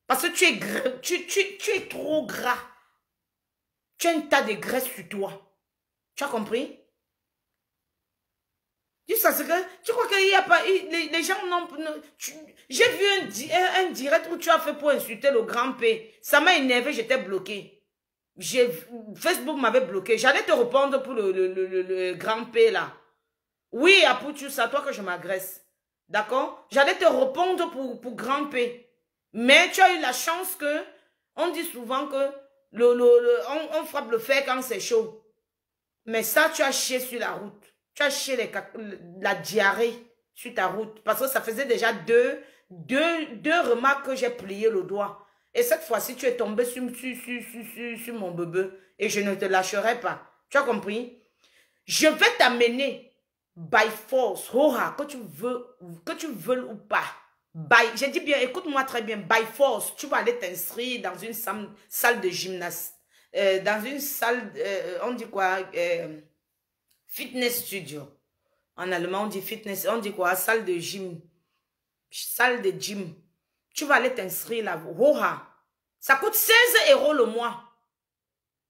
Parce que tu es trop gras. Tu as un tas de graisse sur toi. Tu as compris? Tu sais ce que... Tu crois qu'il n'y a pas... Les gens n'ont... J'ai vu un direct où tu as fait pour insulter le grand P. Ça m'a énervé, j'étais bloqué. Facebook m'avait bloqué. J'allais te répondre pour le grand P là. Oui, Apouchou, c'est à toi que je m'agresse. D'accord? J'allais te répondre pour grand P. Mais tu as eu la chance que... On dit souvent que on frappe le fer quand c'est chaud. Mais ça, tu as chié sur la route. Tu as chié la diarrhée sur ta route. Parce que ça faisait déjà deux remarques que j'ai plié le doigt. Et cette fois-ci, tu es tombé sur mon bébé. Et je ne te lâcherai pas. Tu as compris? Je vais t'amener by force, que tu veux ou pas. J'ai dit bien, écoute-moi très bien. By force, tu vas aller t'inscrire dans une salle de gymnase. Dans une salle, on dit quoi? Fitness studio. En allemand, on dit fitness. On dit quoi? Salle de gym. Salle de gym. Tu vas aller t'inscrire là. Ça coûte 16 € le mois.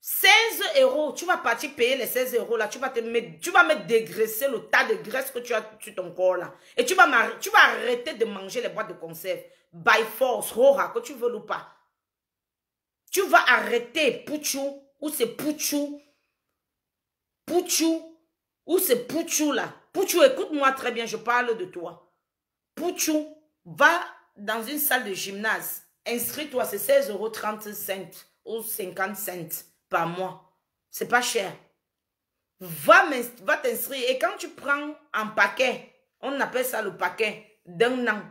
16 €. Tu vas partir payer les 16 € là. Tu vas me dégraisser le tas de graisse que tu as sur ton corps là. Et tu vas arrêter de manger les boîtes de conserve. By force, rora, que tu veux ou pas. Tu vas arrêter, Pouchou, ou c'est Pouchou. Pouchou, ou c'est Pouchou là. Pouchou, écoute-moi très bien, je parle de toi. Pouchou, va dans une salle de gymnase. Inscris-toi, c'est 16,35 € ou 50 cents par mois. C'est pas cher. Va t'inscrire. Et quand tu prends un paquet, on appelle ça le paquet d'un an.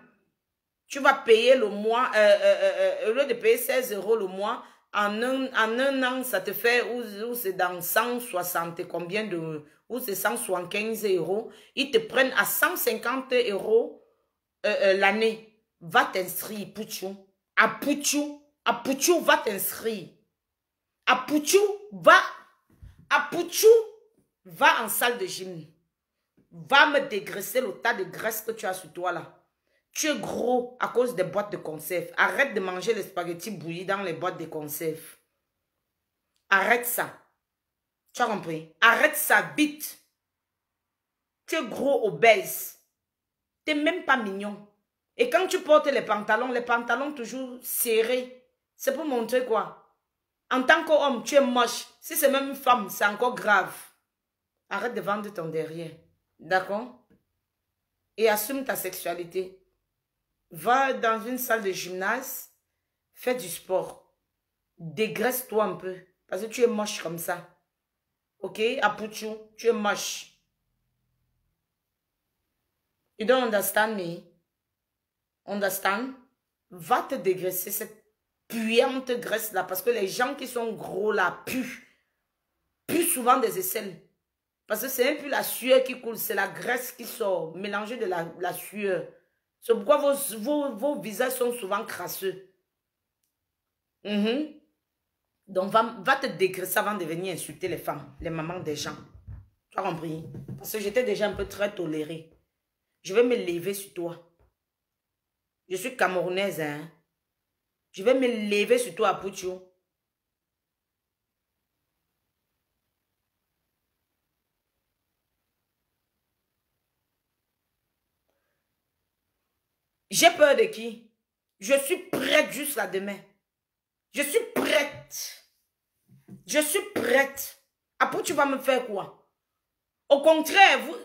Tu vas payer le mois, au lieu de payer 16 € le mois, en un an, ça te fait, ou c'est dans 160 et combien de, ou c'est 175 €. Ils te prennent à 150 € l'année. Va t'inscrire, Pouchou. À Pouchou, va t'inscrire. À Pouchou, va en salle de gym. Va me dégraisser le tas de graisse que tu as sur toi là. Tu es gros à cause des boîtes de conserve. Arrête de manger les spaghettis bouillis dans les boîtes de conserve. Arrête ça. Tu as compris? Arrête ça vite. Tu es gros obèse. Tu n'es même pas mignon. Et quand tu portes les pantalons toujours serrés, c'est pour montrer quoi? En tant qu'homme, tu es moche. Si c'est même une femme, c'est encore grave. Arrête de vendre ton derrière. D'accord? Et assume ta sexualité. Va dans une salle de gymnase, fais du sport. Dégraisse-toi un peu. Parce que tu es moche comme ça. Ok? Apouchou, tu es moche. You don't understand me? Understand? Va te dégraisser cette puante graisse là. Parce que les gens qui sont gros là puent. Puent souvent des aisselles. Parce que c'est un peu la sueur qui coule. C'est la graisse qui sort. Mélangée de la sueur. C'est pourquoi vos visages sont souvent crasseux. Donc, va te dégraisser avant de venir insulter les femmes, les mamans des gens. Tu as compris? Parce que j'étais déjà un peu très tolérée. Je vais me lever sur toi. Je suis camerounaise, hein. Je vais me lever sur toi, Pouchou. J'ai peur de qui? Je suis prête juste là demain. Je suis prête. Je suis prête. Après, tu vas me faire quoi? Au contraire, vous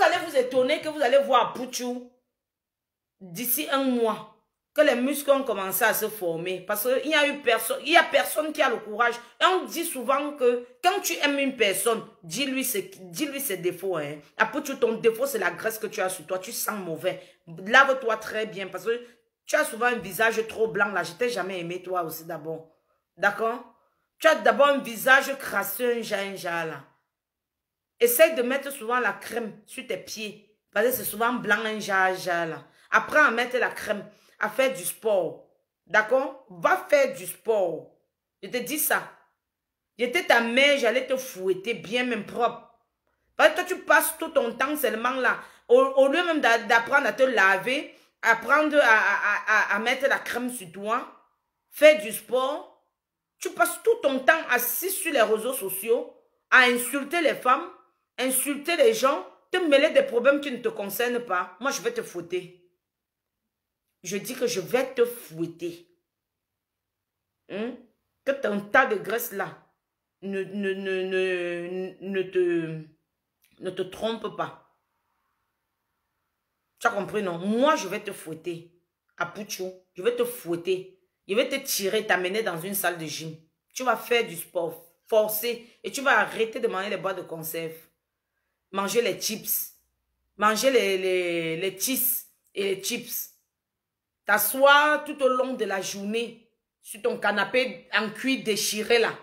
allez vous étonner que vous allez voir Pouchou d'ici un mois. Que les muscles ont commencé à se former. Parce qu'il n'y a personne qui a le courage. Et on dit souvent que quand tu aimes une personne, dis-lui ses défauts. Hein. Après, ton défaut, c'est la graisse que tu as sur toi. Tu sens mauvais. Lave-toi très bien. Parce que tu as souvent un visage trop blanc. Là, je t'ai jamais aimé toi aussi d'abord. D'accord? Tu as d'abord un visage crasseux, un genre là. Essaye de mettre souvent la crème sur tes pieds. Parce que c'est souvent blanc, un genre là. Apprends à mettre la crème. À faire du sport. D'accord? Va faire du sport. Je te dis ça. J'étais ta mère, j'allais te fouetter bien même propre. Parce que toi, tu passes tout ton temps seulement là. Au lieu même d'apprendre à te laver, apprendre à mettre la crème sur toi, faire du sport, tu passes tout ton temps assis sur les réseaux sociaux, à insulter les femmes, insulter les gens, te mêler des problèmes qui ne te concernent pas. Moi, je vais te fouetter. Je dis que je vais te fouetter. Que ton tas de graisse là ne te trompe pas. Tu as compris, non? Moi, je vais te fouetter. À Pouchou, je vais te fouetter. Je vais te tirer, t'amener dans une salle de gym. Tu vas faire du sport, forcer. Et tu vas arrêter de manger les boîtes de conserve. Manger les chips. Manger les cheese et les chips. T'asseoir tout au long de la journée sur ton canapé en cuir déchiré là.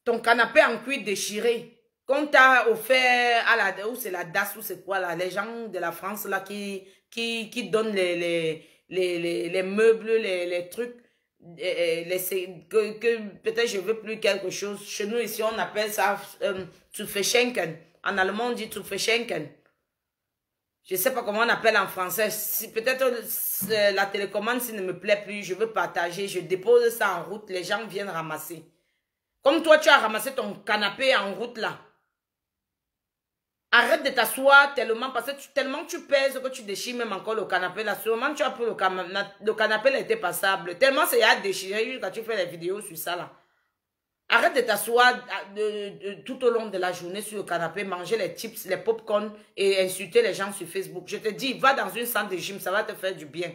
Ton canapé en cuir déchiré. Qu'on t'a offert à la... Ou c'est la DAS ou c'est quoi là. Les gens de la France là qui donnent les meubles, les trucs. Que peut-être je veux plus quelque chose. Chez nous ici on appelle ça zu verschenken. En allemand on dit zu verschenken. Je ne sais pas comment on appelle en français. Si, peut-être la télécommande, s'il ne me plaît plus, je veux partager. Je dépose ça en route. Les gens viennent ramasser. Comme toi, tu as ramassé ton canapé en route là. Arrête de t'asseoir tellement, parce que tellement tu pèses que tu déchires même encore le canapé là. Sûrement, tu as pris le canapé là était passable. Tellement c'est à déchirer quand tu fais les vidéos sur ça là. Arrête de t'asseoir tout au long de la journée sur le canapé, manger les chips, les pop-corn et insulter les gens sur Facebook. Je te dis, va dans une salle de gym, ça va te faire du bien.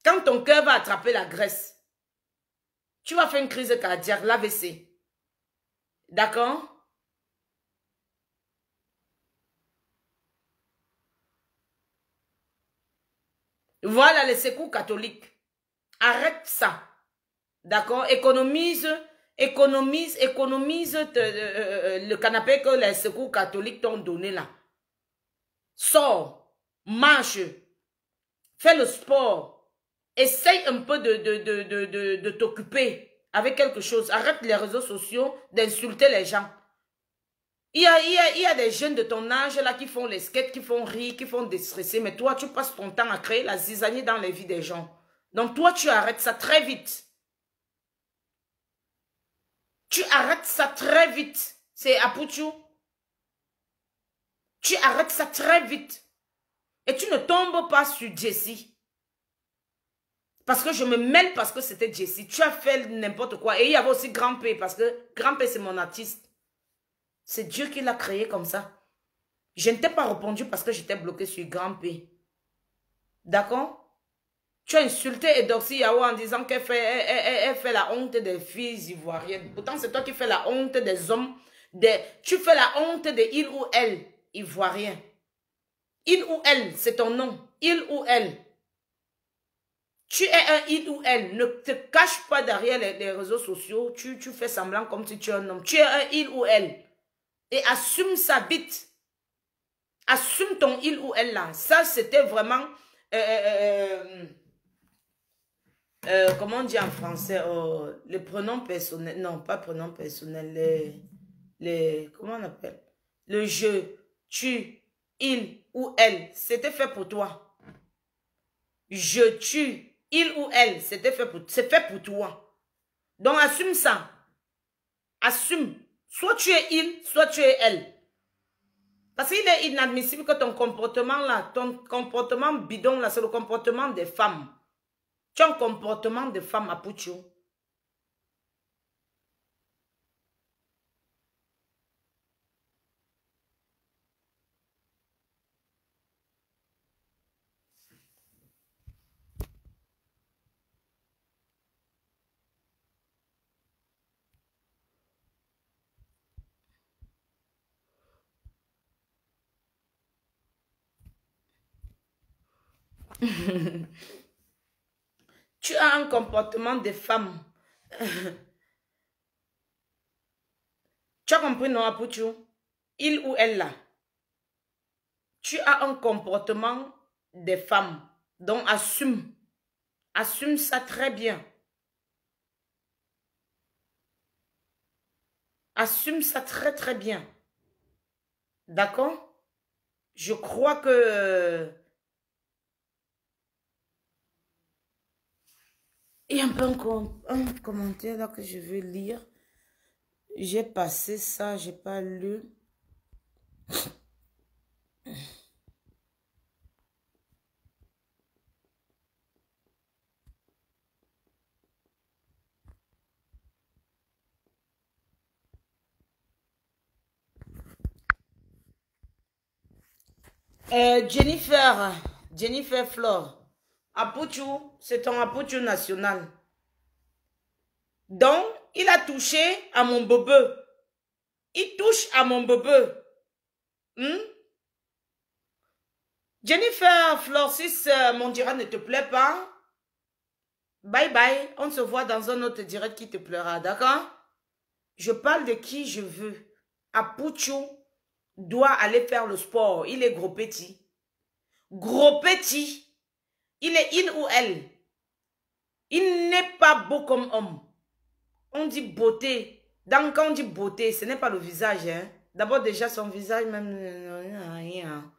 Quand ton cœur va attraper la graisse, tu vas faire une crise cardiaque, l'AVC. D'accord? Voilà les secours catholiques. Arrête ça. D'accord? Économise le canapé que les secours catholiques t'ont donné là. Sors, marche, fais le sport, essaye un peu de t'occuper avec quelque chose. Arrête les réseaux sociaux d'insulter les gens. Il y a des jeunes de ton âge là qui font les skates, qui font rire, qui font déstresser, mais toi tu passes ton temps à créer la zizanie dans les vies des gens. Donc toi tu arrêtes ça très vite. Tu arrêtes ça très vite. C'est Apouchou. Tu arrêtes ça très vite. Et tu ne tombes pas sur Jessie. Parce que je me mêle parce que c'était Jessie. Tu as fait n'importe quoi. Et il y avait aussi Grand P parce que Grand P c'est mon artiste. C'est Dieu qui l'a créé comme ça. Je ne t'ai pas répondu parce que j'étais bloqué sur Grand P. D'accord? Tu as insulté Edoxy Yao en disant qu'elle fait la honte des filles ivoiriennes. Pourtant, c'est toi qui fais la honte des hommes. Tu fais la honte de il ou elle ivoirien. Il ou elle, c'est ton nom. Il ou elle. Tu es un il ou elle. Ne te cache pas derrière les réseaux sociaux. Tu fais semblant comme si tu es un homme. Tu es un il ou elle. Et assume ça vite. Assume ton il ou elle là. Ça, c'était vraiment... comment on dit en français? Les pronoms personnels. Non, pas pronoms personnels. Comment on appelle? Le je, tu, il ou elle. C'était fait pour toi. Je, tu, il ou elle. C'est fait pour toi. Donc, assume ça. Assume. Soit tu es il, soit tu es elle. Parce qu'il est inadmissible que ton comportement là, ton comportement bidon là, c'est le comportement des femmes. Tu as un comportement de femme à Pouchou. Tu as un comportement de femme. Tu as compris, non, Apouchou? Il ou elle là. Tu as un comportement de femme. Donc, assume. Assume ça très bien. Assume ça très, très bien. D'accord? Je crois que... il y a un commentaire là que je veux lire. J'ai passé ça, j'ai pas lu. Jennifer Flore. Apouchou, c'est ton Apouchou national. Donc, il a touché à mon bebe. Il touche à mon bebe. Jennifer Flore, si mon direct ne te plaît pas, bye bye. On se voit dans un autre direct qui te plaira, d'accord? Je parle de qui je veux. Apouchou doit aller faire le sport. Il est gros petit. Gros petit. Il est il ou elle. Il n'est pas beau comme homme. On dit beauté. Donc, quand on dit beauté, ce n'est pas le visage. Hein. D'abord, déjà, son visage, même... rien.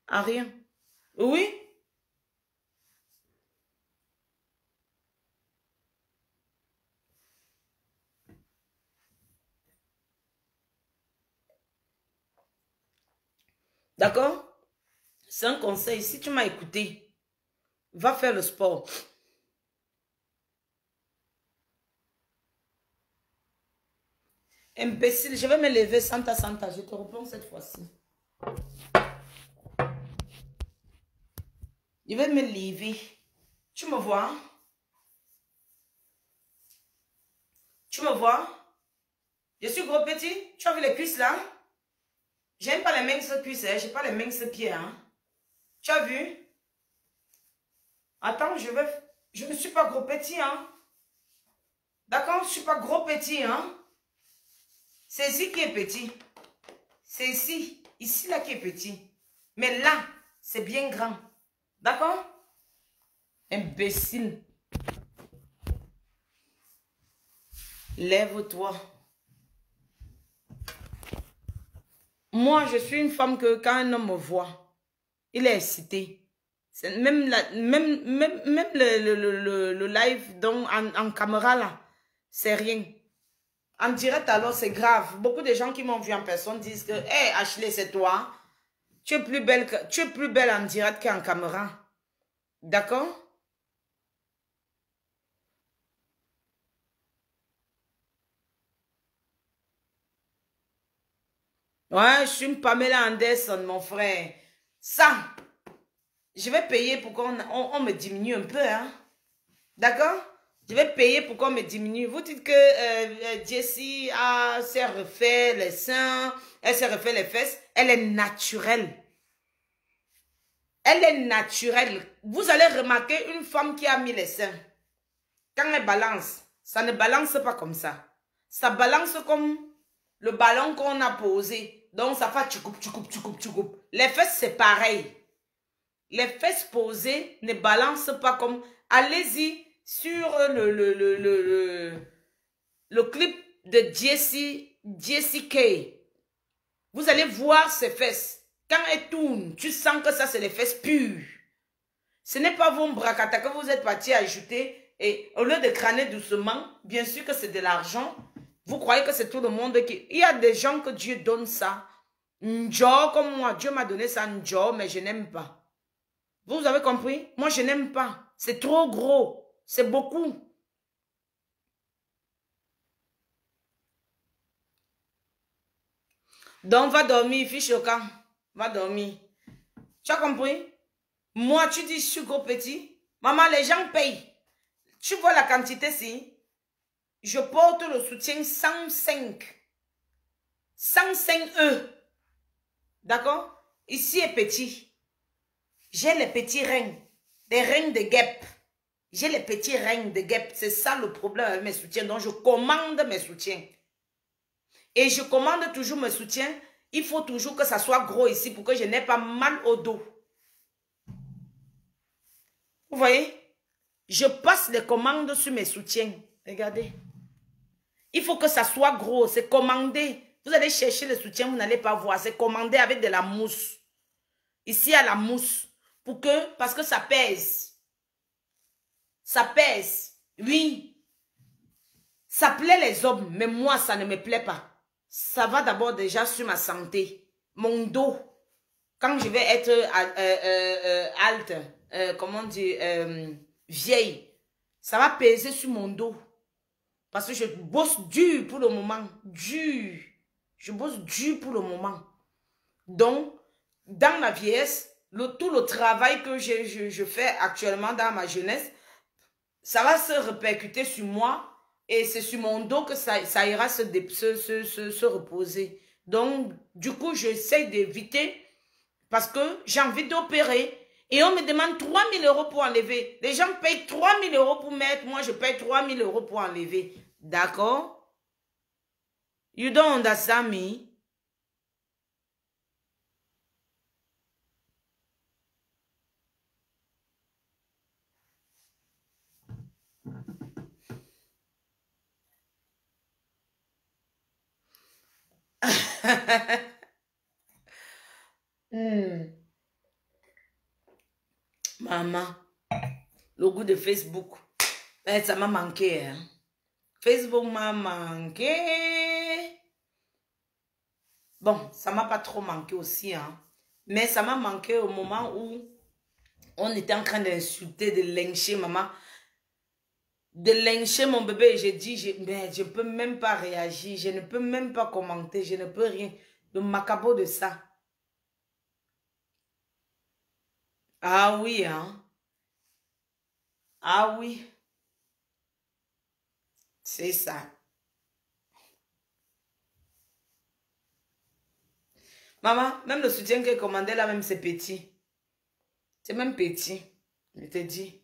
À rien. Oui. D'accord? C'est un conseil. Si tu m'as écouté, va faire le sport. Imbécile, je vais me lever, Santa Santa. Je te réponds cette fois-ci. Je vais me lever. Tu me vois? Tu me vois? Je suis gros petit. Tu as vu les cuisses là? J'aime pas les minces cuisses, hein. J'ai pas les minces pieds, hein. Tu as vu? Attends, je ne suis pas gros petit, hein. D'accord? Je ne suis pas gros petit, hein. C'est ici qui est petit. C'est ici là qui est petit. Mais là, c'est bien grand. D'accord? Imbécile. Lève-toi. Moi, je suis une femme que quand un homme me voit, il est excité. Même le live donc, en caméra là, c'est rien. En direct alors, c'est grave. Beaucoup de gens qui m'ont vu en personne disent que, hey, Ashley, c'est toi. Tu es plus belle en direct qu'en caméra. D'accord? Ouais, je suis une Pamela Anderson, mon frère. Ça, je vais payer pour qu'on me diminue un peu, hein. D'accord? Je vais payer pour qu'on me diminue. Vous dites que Jessie s'est refait les seins, elle s'est refait les fesses. Elle est naturelle. Elle est naturelle. Vous allez remarquer une femme qui a mis les seins. Quand elle balance, ça ne balance pas comme ça. Ça balance comme le ballon qu'on a posé. Donc, ça fait tchoucoup, tchoucoup, tchoucoup, tchoucoup. Les fesses, c'est pareil. Les fesses posées ne balancent pas comme... Allez-y sur le clip de Jessie K. Vous allez voir ses fesses. Quand elle tourne, tu sens que ça, c'est les fesses pures. Ce n'est pas vos bracata que vous êtes parti ajouter. Et au lieu de crâner doucement, bien sûr que c'est de l'argent. Vous croyez que c'est tout le monde qui... Il y a des gens que Dieu donne ça. N'jo comme moi. Dieu m'a donné ça, n'jo, mais je n'aime pas. Vous avez compris? Moi, je n'aime pas. C'est trop gros. C'est beaucoup. Donc, va dormir, fiche au camp. Va dormir. Tu as compris? Moi, tu dis, je suis gros petit. Maman, les gens payent. Tu vois la quantité, si? Je porte le soutien 105. 105 E. D'accord? Ici est petit. J'ai les petits reins. Des reins de guêpe. J'ai les petits reins de guêpe. C'est ça le problème avec mes soutiens. Donc, je commande mes soutiens. Et je commande toujours mes soutiens. Il faut toujours que ça soit gros ici pour que je n'ai pas mal au dos. Vous voyez? Je passe les commandes sur mes soutiens. Regardez. Il faut que ça soit gros. C'est commandé. Vous allez chercher le soutien, vous n'allez pas voir. C'est commandé avec de la mousse. Ici, à la mousse. Parce que ça pèse. Ça pèse. Oui. Ça plaît les hommes, mais moi, ça ne me plaît pas. Ça va d'abord déjà sur ma santé. Mon dos. Quand je vais être halte, comment dire, vieille, ça va peser sur mon dos. Parce que je bosse dur pour le moment. Dur. Je bosse dur pour le moment. Donc, dans ma vieillesse, tout le travail que je fais actuellement dans ma jeunesse, ça va se répercuter sur moi et c'est sur mon dos que ça ira se reposer. Donc, du coup, j'essaie d'éviter parce que j'ai envie d'opérer. Et on me demande 3 000 € pour enlever. Les gens payent 3 000 € pour mettre. Moi, je paye 3 000 € pour enlever. D'accord? You don't understand me? Maman, le goût de Facebook, ça m'a manqué. Hein. Facebook m'a manqué. Bon, ça m'a pas trop manqué aussi. Hein. Mais ça m'a manqué au moment où on était en train d'insulter, de lyncher maman. De lyncher mon bébé. Et j'ai dit, mais je ne peux même pas réagir. Je ne peux même pas commenter. Je ne peux rien. Le macabre de ça. Ah oui, hein. Ah oui. C'est ça. Maman, même le soutien qu'elle commandait là, même c'est petit. C'est même petit. Je te dis.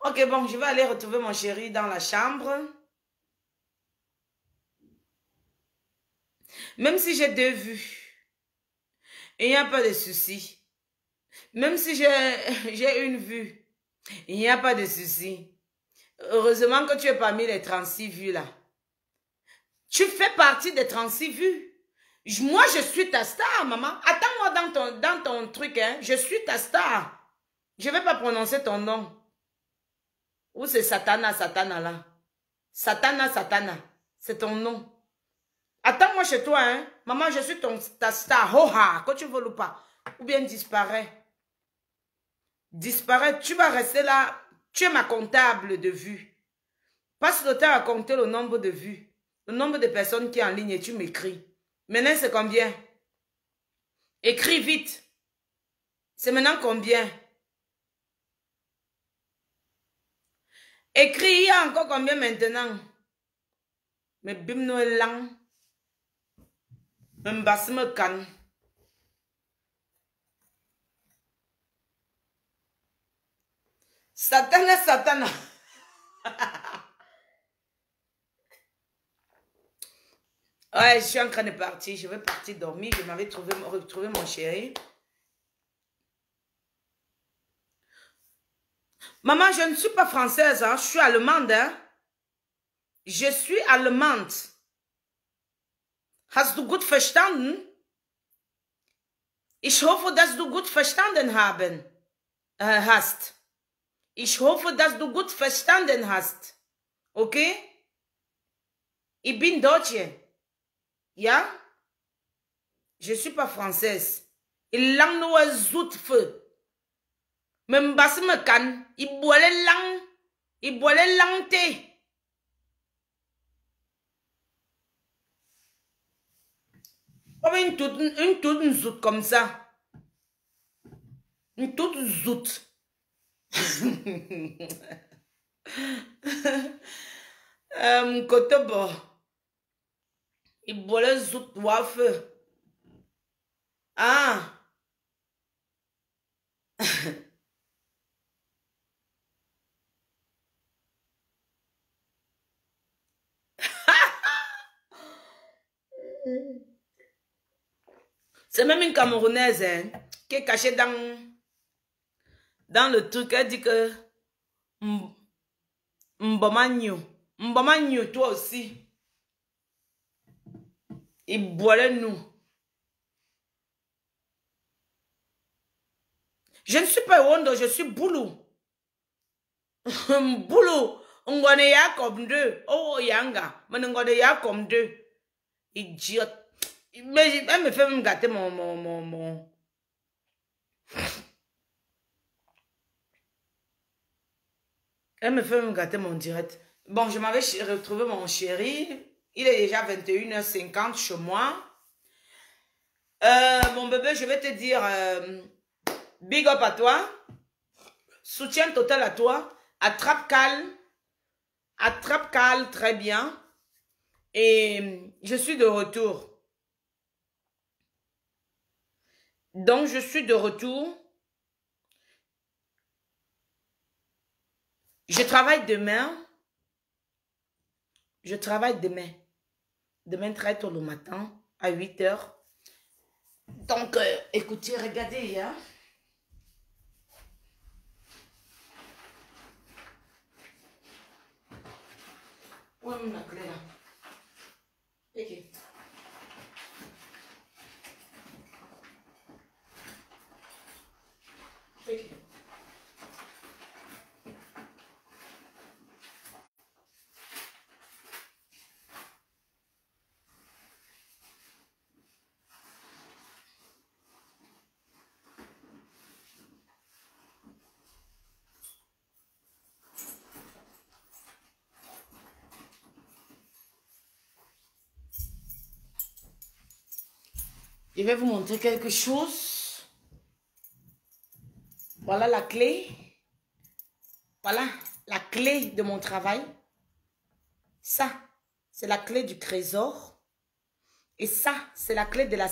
Ok, bon, je vais aller retrouver mon chéri dans la chambre. Même si j'ai 2 vues, il n'y a pas de souci. Même si j'ai 1 vue, il n'y a pas de souci. Heureusement que tu es parmi les 36 vues là. Tu fais partie des 36 vues. Moi, je suis ta star, maman. Attends-moi dans ton truc, hein. Je suis ta star. Je ne vais pas prononcer ton nom. Ou c'est Satana là. Satana. C'est ton nom. Attends-moi chez toi, hein. Maman, je suis ta star. Ho-ha, que tu veux ou pas. Ou bien disparaît. Disparaît. Tu vas rester là. Tu es ma comptable de vues. Passe le temps à compter le nombre de vues. Le nombre de personnes qui sont en ligne et tu m'écris. Maintenant, c'est combien? Écris vite. C'est maintenant combien? Écris, il y a encore combien maintenant? Mais bim no lang. M'basse me can. Satana. Ouais, je suis en train de partir. Je vais partir dormir. Je m'avais retrouvé mon chéri. Maman, je ne suis pas française. Hein. Je suis allemande. Hein. Je suis allemande. Hast du gut verstanden? Ich hoffe, dass du gut verstanden hast. Ich hoffe, dass du gut verstanden hast. Okay? Ich bin Deutsche. Ja? Je ne suis pas française. Il lang no zout feu. Même basse me can. Il boit les langues. Il boit les langues té. Une toute zout comme ça. Une toute zout. Côté bon. Il boit les zout à feu. Ah. C'est même une Camerounaise hein, qui est cachée dans le truc. Elle dit que Mbomagno, toi aussi. Il boit nous. Je ne suis pas Wondo, je suis Boulou. Boulou. On connaît ya comme 2. Oh, Yanga. Mais on connaît ya comme 2. Idiote. Mais elle me fait me gâter mon. Elle me fait me gâter mon direct. Bon, je m'avais retrouvé mon chéri. Il est déjà 21h50 chez moi. Mon bébé, je vais te dire big up à toi. Soutien total à toi. Attrape calme. Attrape calme très bien. Et je suis de retour. Donc, je suis de retour. Je travaille demain. Je travaille demain. Demain très tôt le matin, à 8 h. Donc, écoutez, regardez, hein. Où est ma clé là? Ok. Ok. Je vais vous montrer quelque chose. Voilà la clé. Voilà la clé de mon travail. Ça, c'est la clé du trésor. Et ça, c'est la clé de la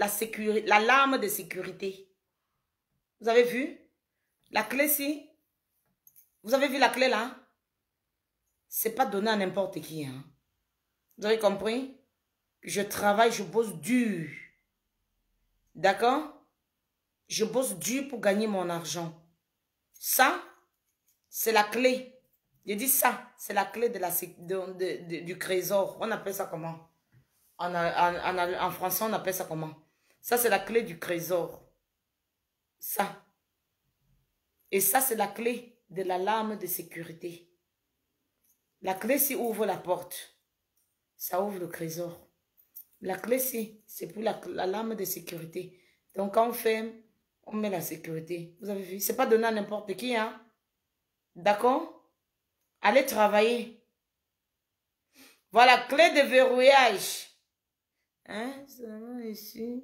sécurité, l'alarme de sécurité. Vous avez vu? La clé, si. Vous avez vu la clé là? C'est pas donné à n'importe qui. Hein. Vous avez compris? Je travaille, je bosse dur. D'accord? Je bosse dur pour gagner mon argent. Ça, c'est la clé. Je dis ça, c'est la clé du trésor. On appelle ça comment? En français, on appelle ça comment? Ça, c'est la clé du trésor. Ça. Et ça, c'est la clé de l'alarme de sécurité. La clé, si ouvre la porte, ça ouvre le trésor. La clé, si, c'est pour l'alarme de sécurité. Donc, quand on ferme, on met la sécurité. Vous avez vu? C'est pas donné à n'importe qui, hein? D'accord? Allez travailler. Voilà, clé de verrouillage. Hein? C'est ici.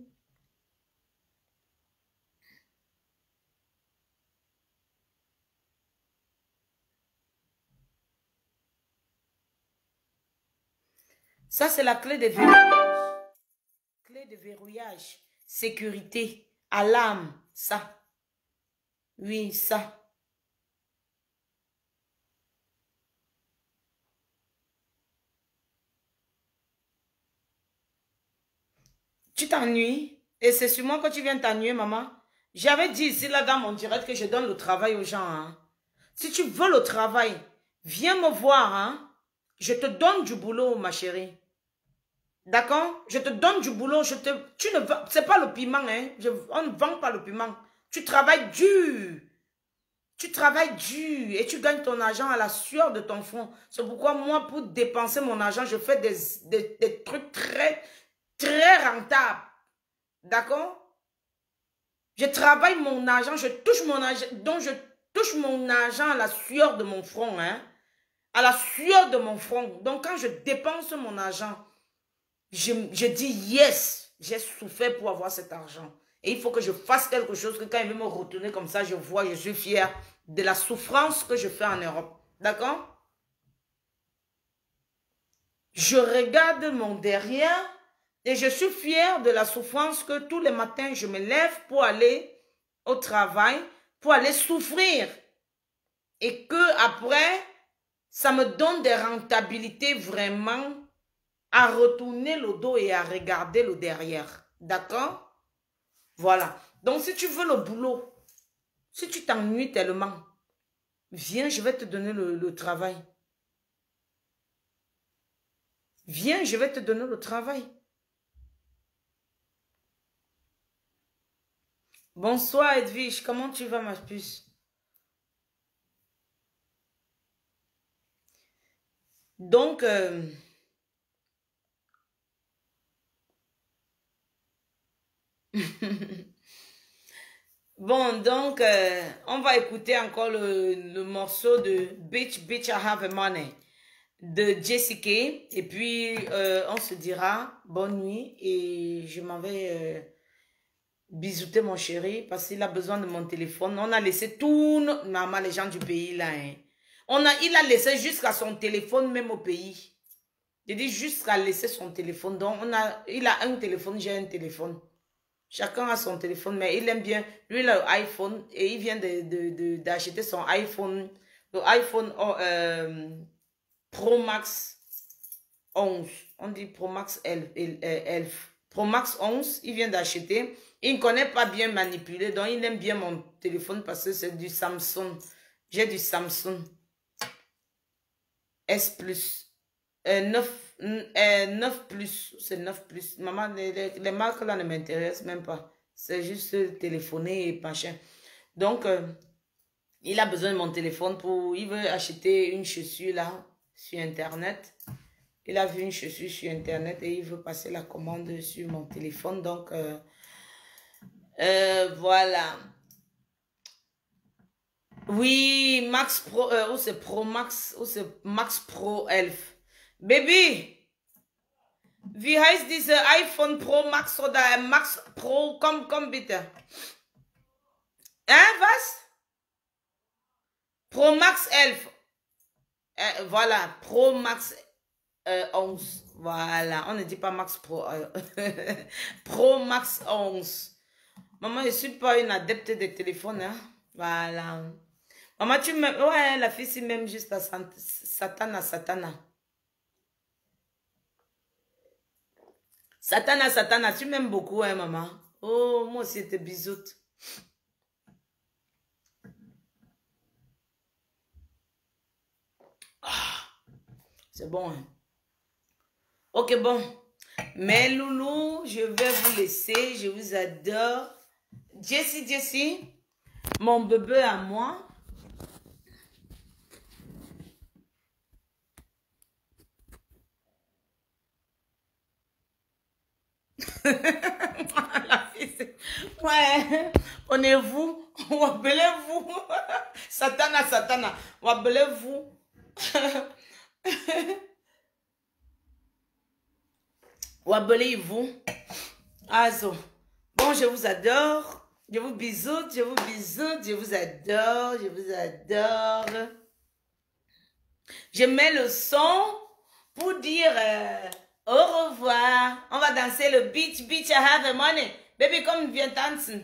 Ça, c'est la clé de verrouillage. Clé de verrouillage. Sécurité. Alarme. Ça. Oui, ça. Tu t'ennuies? Et c'est sûrement que tu viens t'ennuyer, maman. J'avais dit ici, là, dans mon direct, que je donne le travail aux gens. Hein. Si tu veux le travail, viens me voir. Hein. Je te donne du boulot, ma chérie. D'accord? Je te donne du boulot. Tu ne vends, c'est pas le piment. Hein. On ne vend pas le piment. Tu travailles dur. Tu travailles dur et tu gagnes ton argent à la sueur de ton front. C'est pourquoi moi, pour dépenser mon argent, je fais des trucs très, très rentables. D'accord? Je travaille mon argent, je touche mon argent, donc je touche mon argent à la sueur de mon front, hein? À la sueur de mon front. Donc quand je dépense mon argent, je dis yes, j'ai souffert pour avoir cet argent. Et il faut que je fasse quelque chose que quand il veut me retourner comme ça, je vois, je suis fière de la souffrance que je fais en Europe. D'accord? Je regarde mon derrière. Et je suis fière de la souffrance que tous les matins, je me lève pour aller au travail, pour aller souffrir. Et que après, ça me donne des rentabilités vraiment à retourner le dos et à regarder le derrière. D'accord? Voilà. Donc, si tu veux le boulot, si tu t'ennuies tellement, viens, je vais te donner le travail. Viens, je vais te donner le travail. Bonsoir Edwige, comment tu vas ma puce? Donc, bon, donc, on va écouter encore le morceau de Bitch, Bitch, I Have a Money de Jessica. Et puis, on se dira bonne nuit et je m'en vais bisouter mon chéri parce qu'il a besoin de mon téléphone. On a laissé tout, maman, les gens du pays là. Hein. Il a laissé jusqu'à son téléphone même au pays. Je dis jusqu'à laisser son téléphone. Donc, il a un téléphone, j'ai un téléphone. Chacun a son téléphone, mais il aime bien. Lui, il a l'iPhone et il vient d'acheter son iPhone. Le iPhone Pro Max 11. On dit Pro Max 11. Pro Max 11, il vient d'acheter. Il ne connaît pas bien manipuler, donc il aime bien mon téléphone parce que c'est du Samsung. J'ai du Samsung S Plus. 9 plus, c'est 9 plus. Maman, les marques là ne m'intéressent même pas. C'est juste téléphoner et machin. Donc, il a besoin de mon téléphone il veut acheter une chaussure là sur Internet. Il a vu une chaussure sur Internet et il veut passer la commande sur mon téléphone. Donc, voilà. Oui, Max Pro, ou c'est Pro Max, ou c'est Max Pro 11. Baby, Wie heißt diese iPhone Pro Max oder Max Pro? Komm bitte. Hein, was? Pro Max 11. Voilà, Pro Max 11. Voilà, on ne dit pas Max Pro. Pro Max 11. Maman, je ne suis pas une adepte des téléphones. Hein? Voilà. Maman, tu m'aimes. Ouais, la fille, c'est même juste à Satana. Satana, tu m'aimes beaucoup, hein, maman. Oh, moi aussi, tes bisous. C'est bon, hein. Ok, bon. Mais loulou, je vais vous laisser. Je vous adore. Jessie, mon bébé à moi. La fille, ouais, on est vous, on appelez-vous. Satana, on appelez-vous. On appelez-vous. Also, bon, je vous adore. Je vous bisoute, je vous adore, Je mets le son pour dire au revoir. On va danser le beach, I have money. Baby, comme viens danser.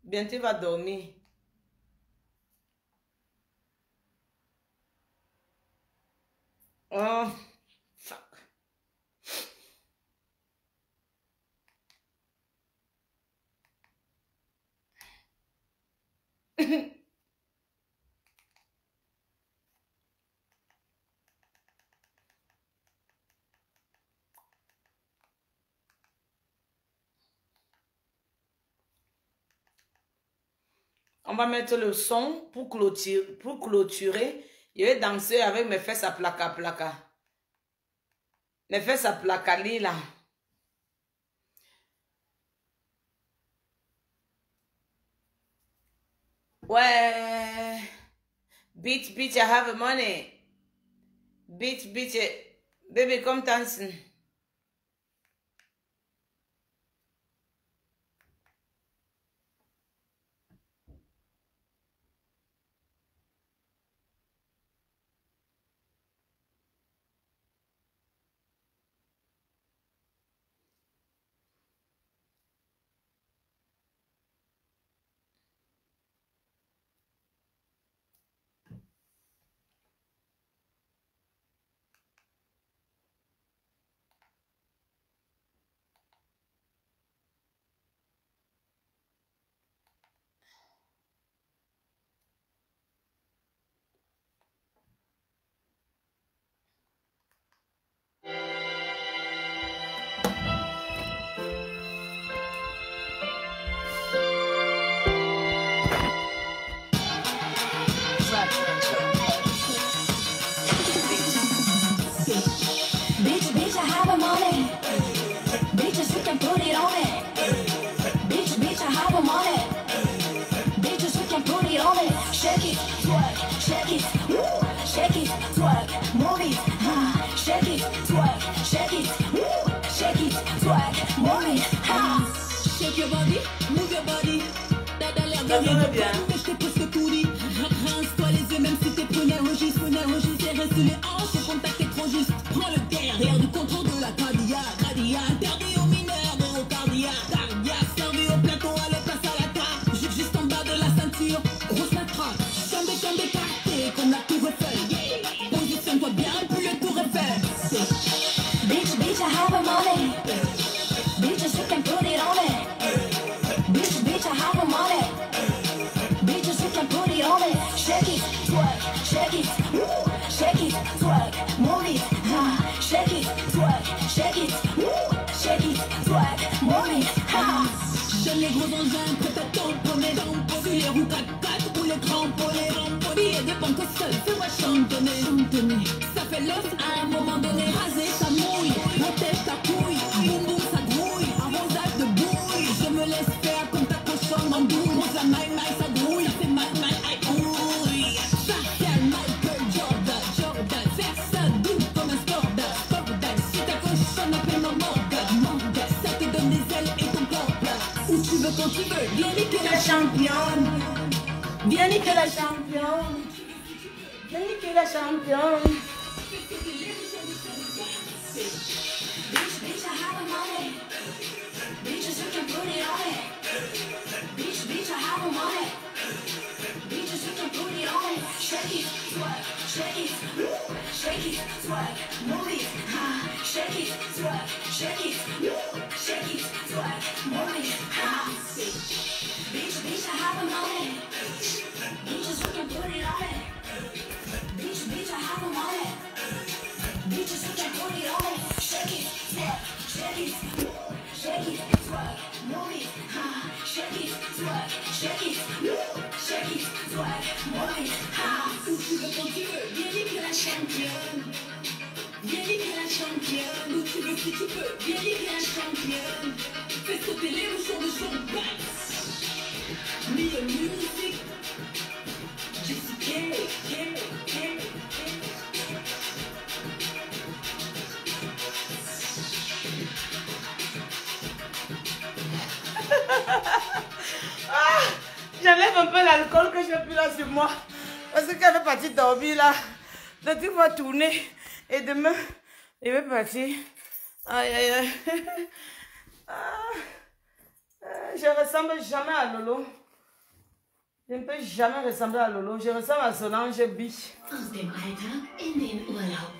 Bientôt, tu vas dormir. Oh, fuck. On va mettre le son pour clôturer. Je vais danser avec mes fesses à placa. Mes fesses à placali là. Ouais. Beach, I have money. Beach, baby, come dancing. Jordan, faire ça doux comme un Jordan. Si ta cochonne appelle maman. veux quand tu veux. Viens niquer la championne. Viens niquer la championne. Viens niquer la championne. Bitch, I have a money. Bitches who can put it on it. Bitch, I have a money. Bitches who can put it on it. Shake it, twerk, shake it, shake it, twerk, move it, ha. Shake it, twerk, shake it, shake it, twerk, move it, ha. Bitch, I have a money. Bitches who can put it on it. Bitch, I have a money. Bitches who can put it on it. Shake it, twerk, shake it, shake it, twerk, move it, ha. Shake it, twerk, shake it, shake it, twerk, move it, ha. Où tu veux quand tu veux, viens niquer la championne. Viens niquer la championne. Où tu veux si tu peux, viens niquer la championne. Fais sauter les bouchons de champagne. Me a music. Just get it. J'enlève un peu l'alcool que j'ai plus là sur moi. Parce que quand je vais partir dormir là, le truc va tourner. Et demain, je vais partir. Aïe, aïe, aïe. Je ressemble jamais à Lolo. Je ne peux jamais ressembler à Lolo. Je ressemble à Solange Biche.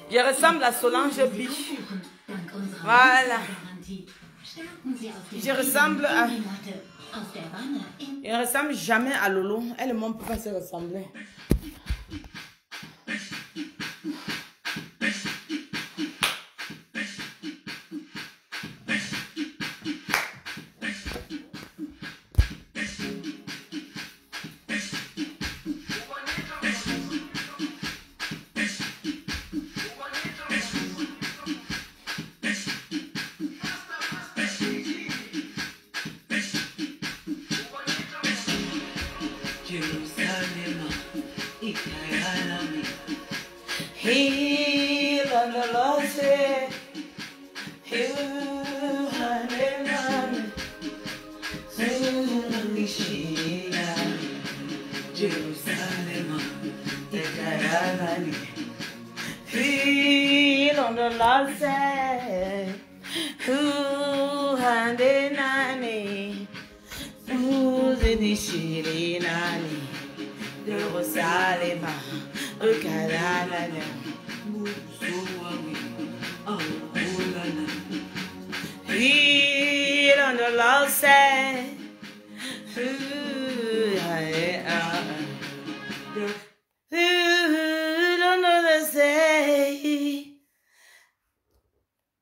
Je ressemble à Solange Biche. Voilà. Je ressemble à... Je ne ressemble jamais à Lolo. Elle et moi, on ne peut pas se ressembler.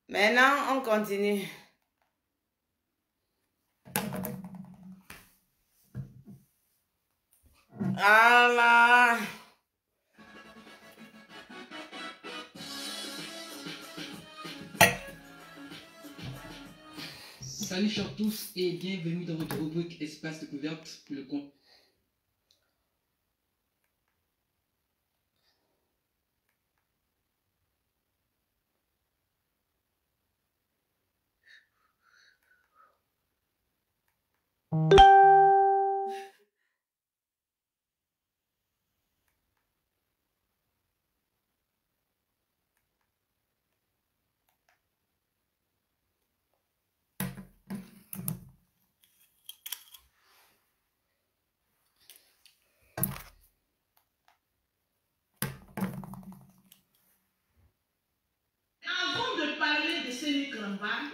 Maintenant, on continue. Voilà. Salut chers tous et bienvenue dans votre rubrique Espace Découverte, le compte.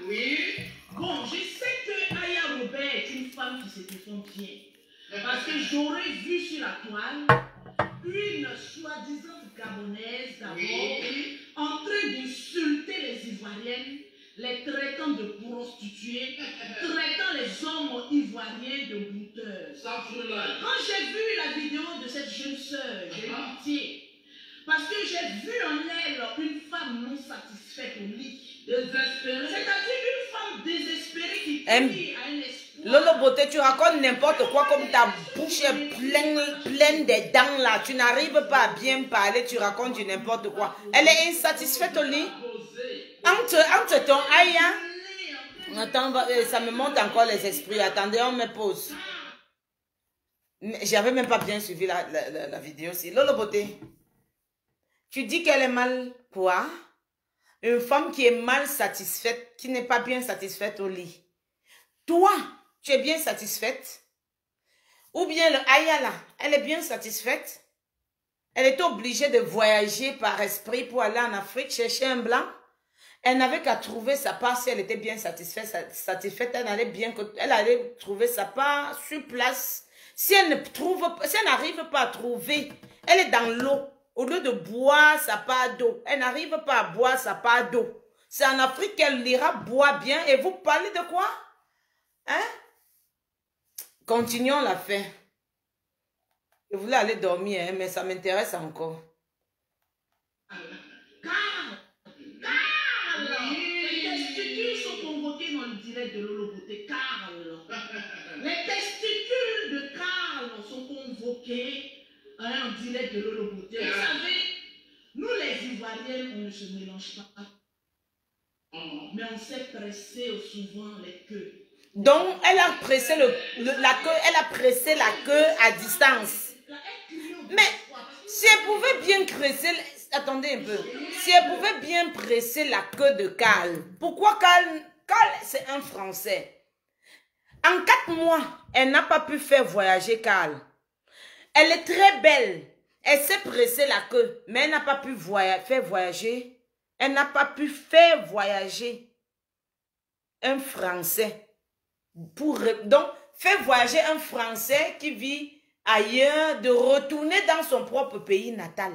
Oui. Bon, je sais que Aya Robert est une femme qui se défend bien. Parce que j'aurais vu sur la toile une soi-disant gabonaise d'abord en train d'insulter les Ivoiriennes, les traitant de prostituées, traitant les hommes ivoiriens de brouteurs. Quand j'ai vu la vidéo de cette jeune sœur, j'ai eu pitié. Parce que j'ai vu en elle une femme non satisfaite au lit. Désespérée. C'est-à-dire une femme désespérée qui crie à un espoir. Lolo Beauté, tu racontes n'importe quoi comme ta bouche est pleine des dents là. Tu n'arrives pas à bien parler, tu racontes du n'importe quoi. Elle est insatisfaite au lit. Entre ton Aya. Attends, ça me monte encore les esprits. Attendez, on me pose. J'avais même pas bien suivi la vidéo aussi. Lolo Beauté, tu dis qu'elle est mal quoi? Une femme qui est mal satisfaite, qui n'est pas bien satisfaite au lit. Toi, tu es bien satisfaite? Ou bien le Ayala, elle est bien satisfaite? Elle était obligée de voyager par esprit pour aller en Afrique chercher un blanc. Elle n'avait qu'à trouver sa part si elle était bien satisfaite, elle allait trouver sa part sur place. Si elle n'arrive pas à trouver, elle est dans l'eau. Au lieu de boire sa part d'eau, elle n'arrive pas à boire sa part d'eau. C'est en Afrique qu'elle ira boire bien. Et vous parlez de quoi? Hein? Continuons la fin. Je voulais aller dormir, hein, mais ça m'intéresse encore. Les testicules sont convoquées dans le direct de Lolo Beauté. Carl. Les testicules de Carl sont convoqués en direct de Lolo Beauté. Vous savez, nous les Ivoiriennes, on ne se mélange pas. Mais on sait presser souvent les queues. Donc, elle a pressé la queue, elle a pressé la queue à distance. Mais si elle pouvait bien presser, attendez un peu, si elle pouvait bien presser la queue de Carl, pourquoi Carl c'est un Français. En 4 mois, elle n'a pas pu faire voyager Carl. Elle est très belle, elle s'est pressé la queue, mais elle n'a pas pu faire voyager. Elle n'a pas pu faire voyager un Français. Donc, faire voyager un Français qui vit ailleurs, de retourner dans son propre pays natal.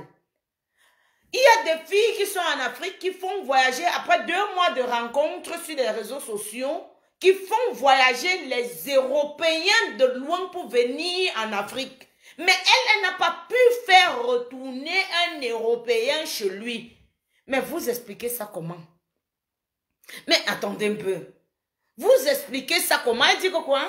Il y a des filles qui sont en Afrique qui font voyager après 2 mois de rencontres sur les réseaux sociaux, qui font voyager les Européens de loin pour venir en Afrique. Mais elle n'a pas pu faire retourner un Européen chez lui. Mais vous expliquez ça comment? Mais attendez un peu. Vous expliquez ça comment? Elle dit que quoi?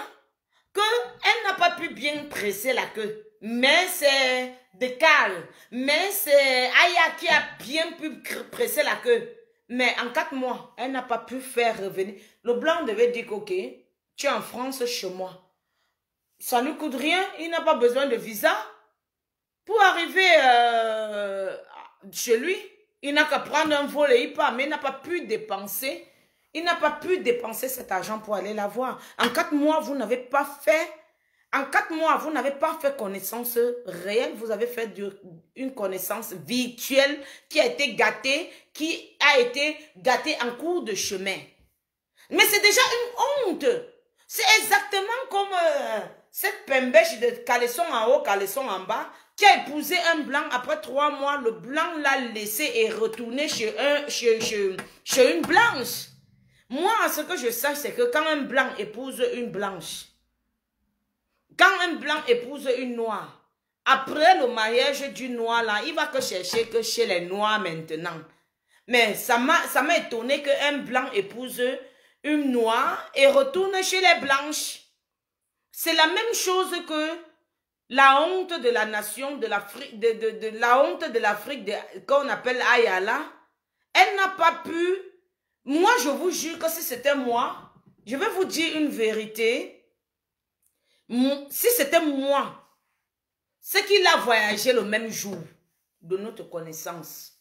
Qu'elle n'a pas pu bien presser la queue. Mais c'est de Carl. Mais c'est Aya qui a bien pu presser la queue. Mais en 4 mois, elle n'a pas pu faire revenir. Le blanc devait dire que, ok, tu es en France chez moi. Ça ne lui coûte rien. Il n'a pas besoin de visa pour arriver chez lui. Il n'a qu'à prendre un vol et il part. Mais il n'a pas pu dépenser. Il n'a pas pu dépenser cet argent pour aller la voir. En 4 mois, vous n'avez pas fait... En 4 mois, vous n'avez pas fait connaissance réelle. Vous avez fait une connaissance virtuelle qui a été gâtée en cours de chemin. Mais c'est déjà une honte. C'est exactement comme cette pembèche de caleçon en haut, caleçon en bas, qui a épousé un blanc. Après 3 mois, le blanc l'a laissé et retourné chez une blanche. Moi, ce que je sais, c'est que quand un blanc épouse une blanche, quand un blanc épouse une noire, après le mariage du noir, là, il va que chercher que chez les noirs maintenant. Mais ça m'a étonné qu'un blanc épouse une noire et retourne chez les blanches. C'est la même chose que la honte de la nation, de l'Afrique, la honte de l'Afrique qu'on appelle Ayala. Elle n'a pas pu... Moi, je vous jure que si c'était moi, je vais vous dire une vérité. Si c'était moi, c'est qu'il a voyagé le même jour de notre connaissance.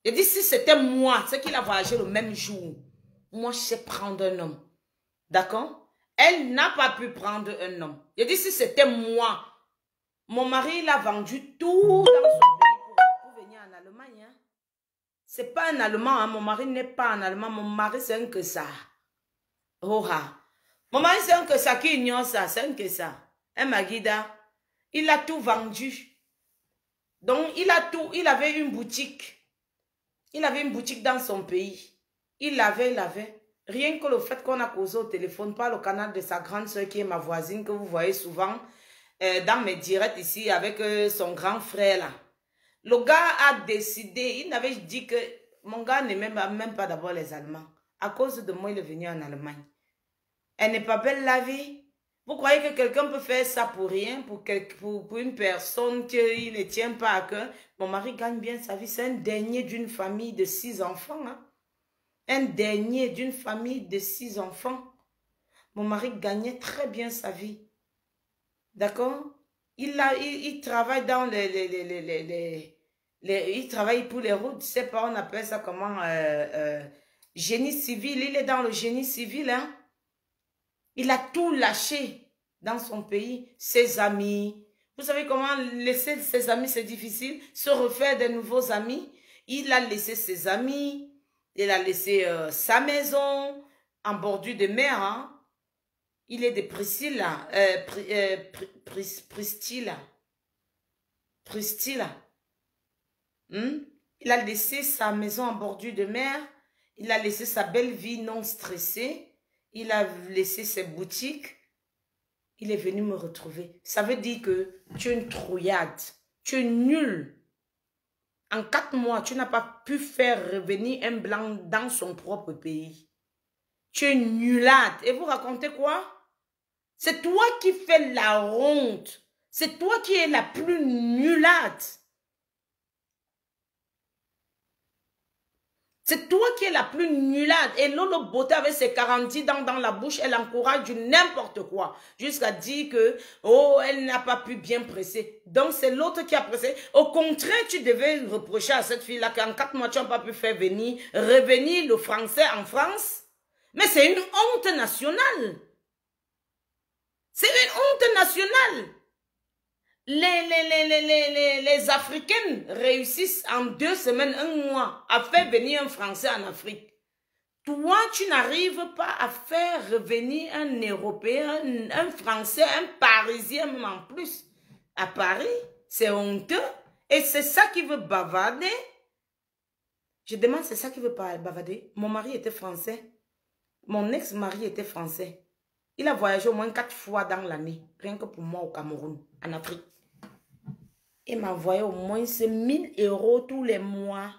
Je dis si c'était moi, c'est qu'il a voyagé le même jour. Moi, je sais prendre un homme. D'accord? Elle n'a pas pu prendre un homme. Je dis si c'était moi, mon mari, il a vendu tout dans son pays pour venir en Allemagne. Hein? C'est pas un Allemand, hein? Mon mari n'est pas un Allemand. Mon mari, c'est un que ça. Oh, ah. Mon mari, c'est un que ça qui ignore ça. C'est un que ça. Un Maguida. Il a tout vendu. Donc, il avait une boutique. Il avait une boutique dans son pays. Il avait. Rien que le fait qu'on a causé au téléphone par le canal de sa grande soeur qui est ma voisine, que vous voyez souvent dans mes directs ici avec son grand frère là. Le gars a décidé, il avait dit que mon gars n'aimait même pas d'abord les Allemands. À cause de moi, il est venu en Allemagne. Elle n'est pas belle la vie. Vous croyez que quelqu'un peut faire ça pour rien, pour une personne qu'il ne tient pas à cœur? Mon mari gagne bien sa vie. C'est un dernier d'une famille de 6 enfants. Hein? Un dernier d'une famille de 6 enfants. Mon mari gagnait très bien sa vie. D'accord? Il travaille dans il travaille pour les routes. Je sais pas, on appelle ça comment? Génie civil. Il est dans le génie civil, hein? Il a tout lâché dans son pays. Ses amis. Vous savez comment laisser ses amis, c'est difficile. Se refaire de nouveaux amis. Il a laissé ses amis. Il a laissé sa maison en bordure de mer, hein? Il est de Priscilla. Priscilla. Il a laissé sa maison en bordure de mer. Il a laissé sa belle vie non stressée. Il a laissé ses boutiques. Il est venu me retrouver. Ça veut dire que tu es une trouillade. Tu es nul. En 4 mois, tu n'as pas pu faire revenir un blanc dans son propre pays. Tu es nulade. Et vous racontez quoi? C'est toi qui fais la honte. C'est toi qui es la plus nulade. C'est toi qui es la plus nulade. Et Lolo Beauté avec ses 40 dents dans la bouche, elle encourage du n'importe quoi. Jusqu'à dire que, oh, elle n'a pas pu bien presser. Donc c'est l'autre qui a pressé. Au contraire, tu devais reprocher à cette fille-là qu'en 4 mois, tu n'as pas pu faire revenir le français en France. Mais c'est une honte nationale. C'est une honte nationale. Les Africaines réussissent en 2 semaines, 1 mois à faire venir un Français en Afrique. Toi, tu n'arrives pas à faire revenir un Européen, un Français, un Parisien même en plus. À Paris, c'est honteux. Et c'est ça qui veut bavarder. Je demande, c'est ça qui veut bavarder. Mon mari était français. Mon ex-mari était français. Il a voyagé au moins 4 fois dans l'année, rien que pour moi au Cameroun, en Afrique. Il m'a envoyé au moins 1000 € tous les mois.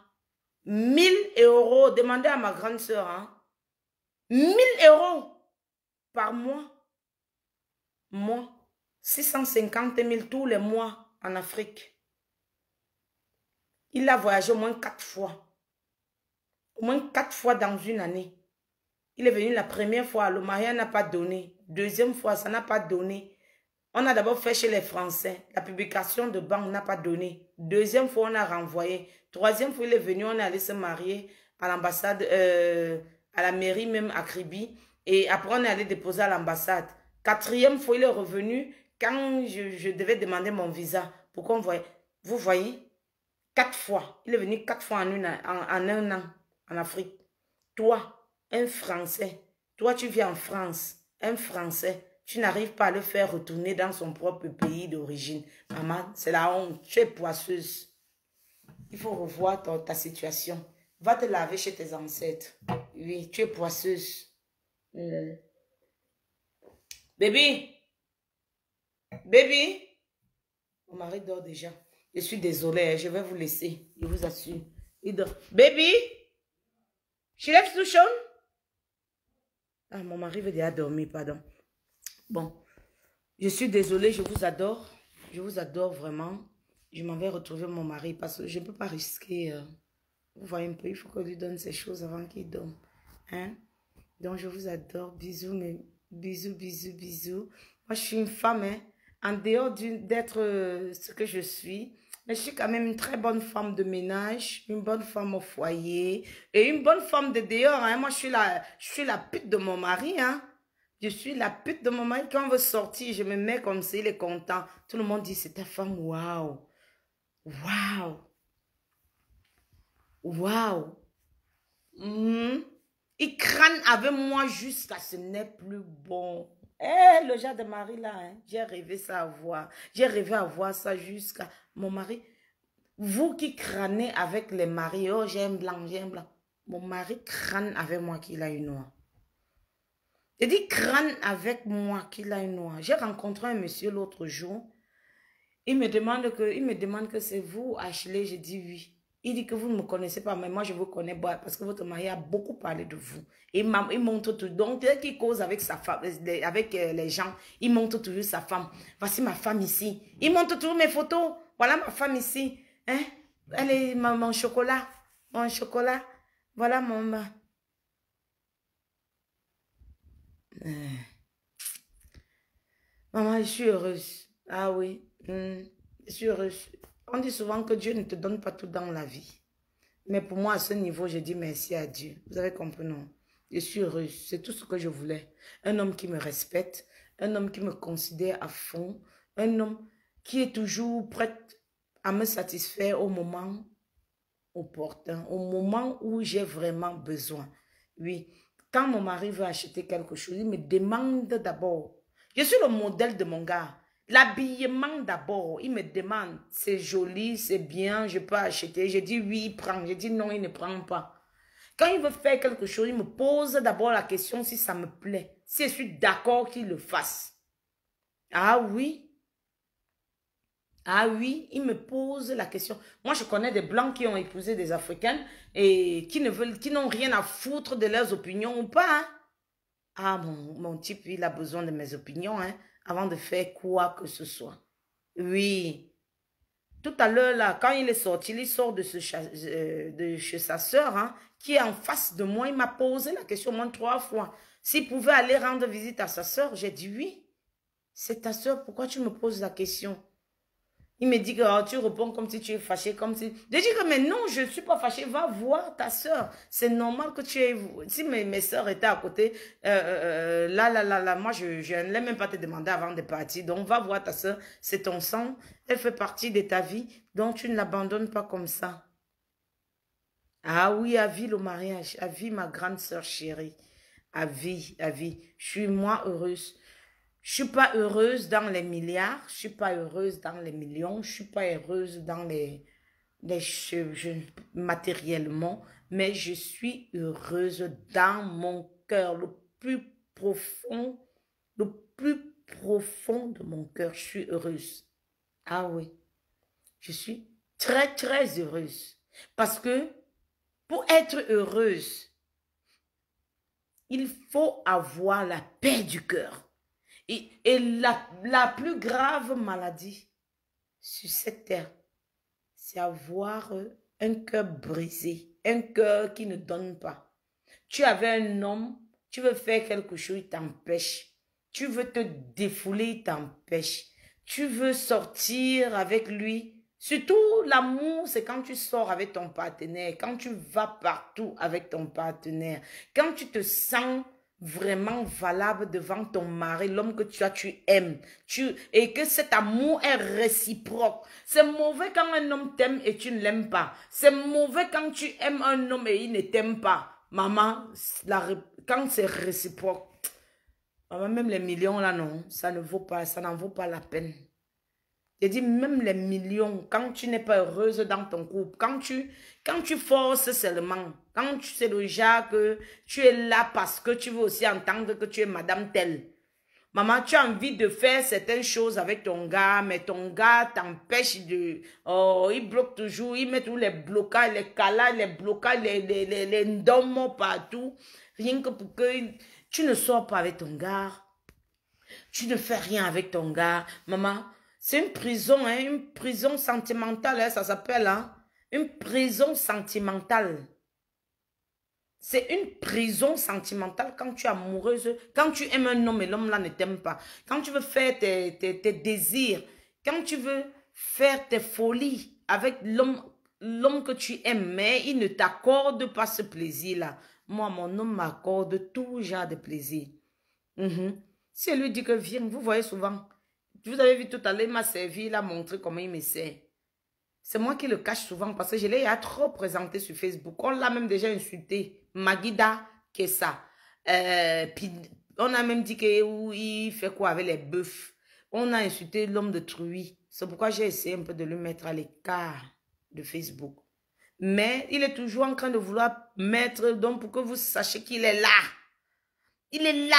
1000 €. Demandez à ma grande soeur. Hein? 1000 € par mois. Moi, 650 000 tous les mois en Afrique. Il a voyagé au moins 4 fois. Au moins 4 fois dans une année. Il est venu la première fois, le mariage n'a pas donné. Deuxième fois, ça n'a pas donné. On a d'abord fait chez les Français. La publication de banque n'a pas donné. Deuxième fois, on a renvoyé. Troisième fois, il est venu, on est allé se marier à l'ambassade, à la mairie même à Kribi. Et après, on est allé déposer à l'ambassade. 4e fois, il est revenu quand je devais demander mon visa. Pourquoi on voyait? Vous voyez? 4 fois. Il est venu 4 fois en un an en Afrique. Toi, un Français. Toi, tu vis en France. Un Français. Tu n'arrives pas à le faire retourner dans son propre pays d'origine. Maman, c'est la honte. Tu es poisseuse. Il faut revoir ta situation. Va te laver chez tes ancêtres. Oui, tu es poisseuse. Baby. Baby. Mon mari dort déjà. Je suis désolée. Je vais vous laisser. Je vous assure. Il dort. Baby. She left too soon? Ah, mon mari veut déjà dormir, pardon. Bon, je suis désolée, je vous adore. Je vous adore vraiment. Je m'en vais retrouver mon mari parce que je ne peux pas risquer. Vous voyez un peu, il faut que je lui donne ces choses avant qu'il dorme. Hein? Donc, je vous adore. Bisous, mais bisous, bisous, bisous. Moi, je suis une femme, hein, en dehors d'être ce que je suis. Mais je suis quand même une très bonne femme de ménage, une bonne femme au foyer et une bonne femme de dehors. Hein. Moi, je suis la pute de mon mari, hein. Je suis la pute de mon mari. Quand on veut sortir, je me mets comme ça, il est content. Tout le monde dit, c'est ta femme, waouh. Waouh. Waouh. Il crâne avec moi jusqu'à ce n'est plus bon. Eh, le genre de mari là, hein, j'ai rêvé ça à voir. J'ai rêvé à voir ça jusqu'à mon mari. Vous qui crânez avec les maris, oh, j'ai un blanc, j'ai un blanc. Mon mari crâne avec moi qu'il a une noire. Il dit crâne avec moi qu'il a une noire. J'ai rencontré un monsieur l'autre jour. Il me demande que c'est vous, Ashley. Je dis oui. Il dit que vous ne me connaissez pas, mais moi je vous connais parce que votre mari a beaucoup parlé de vous. Il montre tout. Donc, dès qu'il cause avec sa femme, avec les gens, il montre toujours sa femme. Voici ma femme ici. Il montre toujours mes photos. Voilà ma femme ici. Hein? Elle est mon chocolat. Mon chocolat. Voilà mon... Maman, je suis heureuse. Ah oui, je suis heureuse. On dit souvent que Dieu ne te donne pas tout dans la vie. Mais pour moi, à ce niveau, je dis merci à Dieu. Vous avez compris, non? Je suis heureuse. C'est tout ce que je voulais. Un homme qui me respecte, un homme qui me considère à fond, un homme qui est toujours prêt à me satisfaire au moment opportun, au moment où j'ai vraiment besoin. Oui, quand mon mari veut acheter quelque chose, il me demande d'abord. Je suis le modèle de mon gars. L'habillement d'abord, il me demande, c'est joli, c'est bien, je peux acheter. Je dis oui, il prend. Je dis non, il ne prend pas. Quand il veut faire quelque chose, il me pose d'abord la question si ça me plaît, si je suis d'accord qu'il le fasse. Ah oui. Ah oui, il me pose la question. Moi, je connais des Blancs qui ont épousé des Africaines et qui n'ont rien à foutre de leurs opinions ou pas. Hein? Ah, mon type, il a besoin de mes opinions hein, avant de faire quoi que ce soit. Oui. Tout à l'heure, là, quand il est sorti, il sort de chez sa soeur, hein, qui est en face de moi. Il m'a posé la question au moins 3 fois. S'il pouvait aller rendre visite à sa soeur, j'ai dit oui. C'est ta soeur, pourquoi tu me poses la question? Il me dit que oh, tu réponds comme si tu es fâché, comme si... Je dis que mais non, je ne suis pas fâché, va voir ta soeur. C'est normal que tu aies... Si mes soeurs étaient à côté, moi je n'allais même pas te demander avant de partir. Donc va voir ta soeur, c'est ton sang, elle fait partie de ta vie, donc tu ne l'abandonnes pas comme ça. Ah oui, à vie le mariage, à vie ma grande soeur chérie, à vie, à vie. Je suis moi heureuse. Je suis pas heureuse dans les milliards, je suis pas heureuse dans les millions, je suis pas heureuse dans les matériellement, mais je suis heureuse dans mon cœur, le plus profond de mon cœur, je suis heureuse. Ah oui, je suis très très heureuse parce que pour être heureuse, il faut avoir la paix du cœur. Et la plus grave maladie sur cette terre, c'est avoir un cœur brisé, un cœur qui ne donne pas. Tu avais un homme, tu veux faire quelque chose, il t'empêche. Tu veux te défouler, il t'empêche. Tu veux sortir avec lui. Surtout, l'amour, c'est quand tu sors avec ton partenaire, quand tu vas partout avec ton partenaire, quand tu te sens vraiment valable devant ton mari, l'homme que tu aimes, et que cet amour est réciproque. C'est mauvais quand un homme t'aime et tu ne l'aimes pas. C'est mauvais quand tu aimes un homme et il ne t'aime pas. Maman, quand c'est réciproque, maman, même les millions là, non, ça n'en vaut pas la peine. J'ai dit, même les millions, quand tu n'es pas heureuse dans ton couple, quand tu forces seulement, quand c'est le genre que tu es là parce que tu veux aussi entendre que tu es madame telle. Maman, tu as envie de faire certaines choses avec ton gars, mais ton gars t'empêche de... Oh, il bloque toujours, il met tous les blocages, les calages, les blocages, les ndomos partout. Rien que pour que tu ne sors pas avec ton gars. Tu ne fais rien avec ton gars. Maman, c'est une prison, hein, une prison sentimentale, hein, ça s'appelle, hein, une prison sentimentale. C'est une prison sentimentale quand tu es amoureuse, quand tu aimes un homme et l'homme là ne t'aime pas. Quand tu veux faire tes désirs, quand tu veux faire tes folies avec l'homme que tu aimes, mais il ne t'accorde pas ce plaisir-là. Moi, mon homme m'accorde tout genre de plaisir. Si elle lui dit que viens, vous voyez souvent... Vous avez vu tout à l'heure, il m'a servi, il a montré comment il me sert. C'est moi qui le cache souvent parce que je l'ai trop présenté sur Facebook. On l'a même déjà insulté. Magida Kessa. Puis on a même dit qu'il fait quoi avec les bœufs. On a insulté l'homme de Truy. C'est pourquoi j'ai essayé un peu de le mettre à l'écart de Facebook. Mais il est toujours en train de vouloir mettre, donc pour que vous sachiez qu'il est là. Il est là.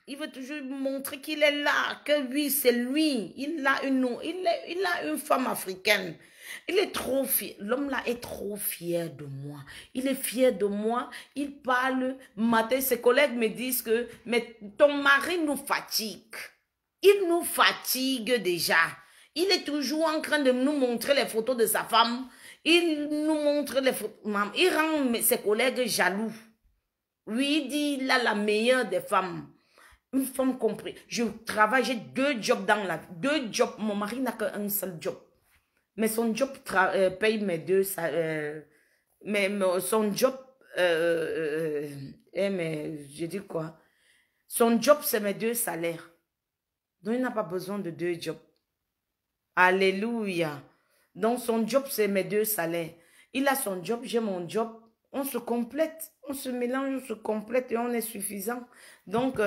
Il veut toujours montrer qu'il est là. Que oui, c'est lui. Il a une femme africaine. Il est trop fier. L'homme là est trop fier de moi. Il est fier de moi. Il parle matin. Ses collègues me disent que mais ton mari nous fatigue. Il nous fatigue déjà. Il est toujours en train de nous montrer les photos de sa femme. Il nous montre les photos. Il rend ses collègues jaloux. Lui, il dit, il a la meilleure des femmes. Une femme comprise. Je travaille, j'ai 2 jobs dans la vie. 2 jobs. Mon mari n'a qu'un seul job. Mais son job paye mes 2 mais son job... mais je dis quoi? Son job, c'est mes 2 salaires. Donc, il n'a pas besoin de 2 jobs. Alléluia. Donc, son job, c'est mes 2 salaires. Il a son job, j'ai mon job. On se complète. On se mélange, on se complète et on est suffisant. Donc,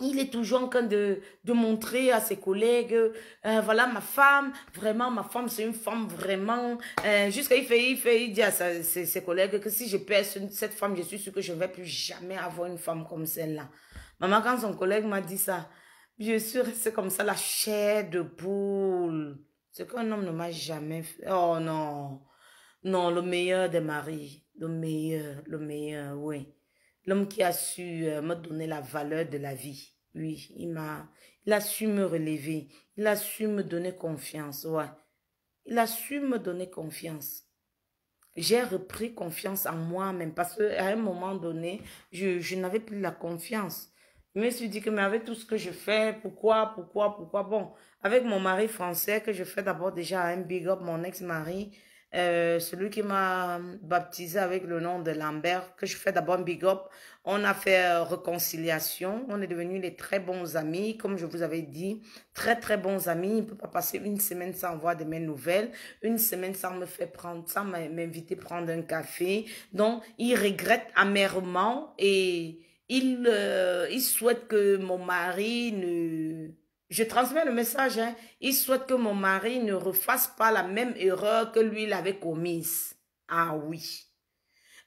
il est toujours en train de montrer à ses collègues, voilà ma femme, vraiment, ma femme, c'est une femme vraiment. Jusqu'à il dit à ses collègues que si je perds cette femme, je suis sûre que je ne vais plus jamais avoir une femme comme celle-là. Maman, quand son collègue m'a dit ça, je suis restée comme ça, la chair de poule. Ce qu'un homme ne m'a jamais fait. Oh non. Non, le meilleur des maris. Le meilleur, oui. L'homme qui a su me donner la valeur de la vie. Oui, il a su me relever. Il a su me donner confiance, ouais. Il a su me donner confiance. J'ai repris confiance en moi-même parce qu'à un moment donné, je n'avais plus la confiance. Je me suis dit que mais avec tout ce que je fais, pourquoi? Bon, avec mon mari français que je fais d'abord déjà un big up, mon ex-mari, celui qui m'a baptisé avec le nom de Lambert, que je fais d'abord un big up. On a fait réconciliation, on est devenus les très bons amis, comme je vous avais dit, très bons amis. Il ne peut pas passer une semaine sans voir de mes nouvelles, une semaine sans m'inviter prendre un café. Donc, il regrette amèrement et il souhaite que mon mari ne... Je transmets le message, hein. Il souhaite que mon mari ne refasse pas la même erreur que lui l'avait commise. Ah oui.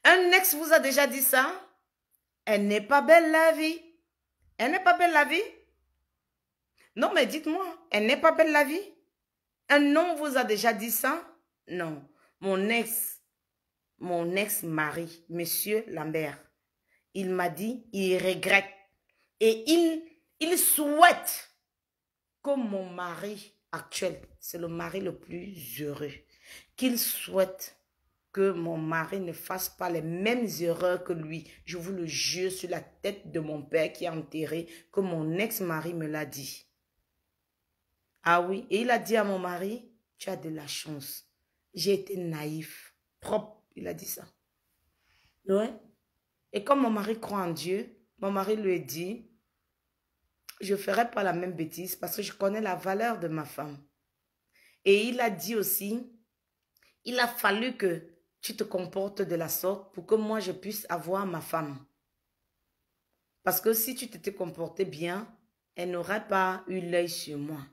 Un ex vous a déjà dit ça? Elle n'est pas belle la vie. Elle n'est pas belle la vie? Non, mais dites-moi, elle n'est pas belle la vie? Un homme vous a déjà dit ça? Non. Mon ex-mari, Monsieur Lambert, il m'a dit, il regrette. Et il souhaite que mon mari actuel, c'est le mari le plus heureux, qu'il souhaite que mon mari ne fasse pas les mêmes erreurs que lui. Je vous le jure sur la tête de mon père qui est enterré, que mon ex-mari me l'a dit. Ah oui, et il a dit à mon mari, tu as de la chance. J'ai été naïf, propre, il a dit ça. Ouais. Et comme mon mari croit en Dieu, mon mari lui a dit, je ne ferai pas la même bêtise parce que je connais la valeur de ma femme. Et il a dit aussi, il a fallu que tu te comportes de la sorte pour que moi je puisse avoir ma femme. Parce que si tu t'étais comporté bien, elle n'aurait pas eu l'œil sur moi.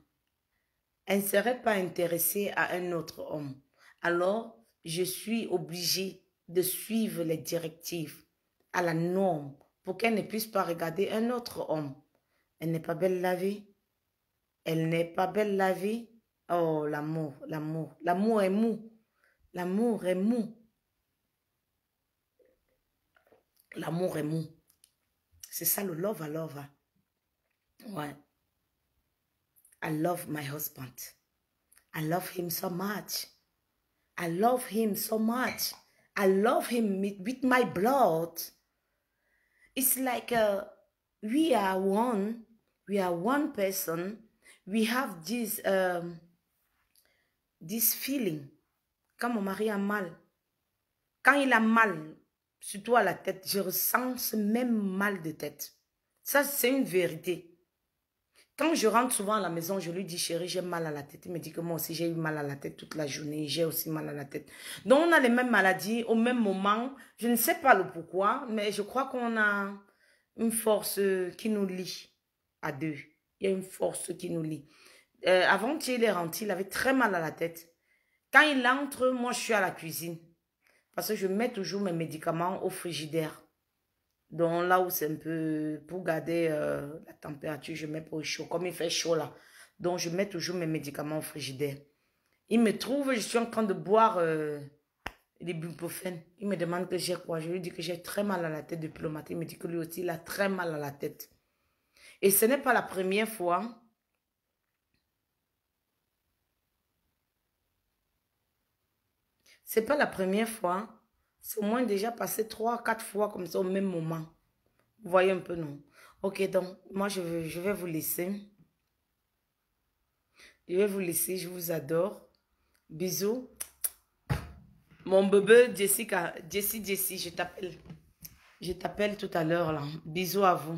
Elle ne serait pas intéressée à un autre homme. Alors, je suis obligée de suivre les directives à la norme pour qu'elle ne puisse pas regarder un autre homme. Elle n'est pas belle la vie. Elle n'est pas belle la vie. Oh, l'amour, l'amour. L'amour est mou. L'amour est mou. L'amour est mou. C'est ça le love, I love. Ouais. I love my husband. I love him so much. I love him so much. I love him with my blood. It's like we are one. We are one person. We have this feeling. Quand mon mari a mal, quand il a mal, surtout à la tête, je ressens ce même mal de tête. Ça, c'est une vérité. Quand je rentre souvent à la maison, je lui dis, chérie, j'ai mal à la tête. Il me dit que moi aussi, j'ai eu mal à la tête toute la journée. J'ai aussi mal à la tête. Donc, on a les mêmes maladies au même moment. Je ne sais pas le pourquoi, mais je crois qu'on a une force qui nous lie à deux. Il y a une force qui nous lie. Avant-hier, il est rentré, il avait très mal à la tête. Quand il entre, moi, je suis à la cuisine. Parce que je mets toujours mes médicaments au frigidaire. Donc là où c'est un peu pour garder la température, je mets pour chaud. Comme il fait chaud là. Donc je mets toujours mes médicaments au frigidaire. Il me trouve, je suis en train de boire l'ibuprofène. Il me demande que j'ai quoi. Je lui dis que j'ai très mal à la tête depuis le matin. Il me dit que lui aussi, il a très mal à la tête. Et ce n'est pas la première fois. C'est pas la première fois. C'est au moins déjà passé 3 à 4 fois comme ça au même moment. Vous voyez un peu, non? Ok, donc, moi, je vais vous laisser. Je vais vous laisser, je vous adore. Bisous. Mon bébé, Jessica, Jessie, je t'appelle. Je t'appelle tout à l'heure, là. Bisous à vous.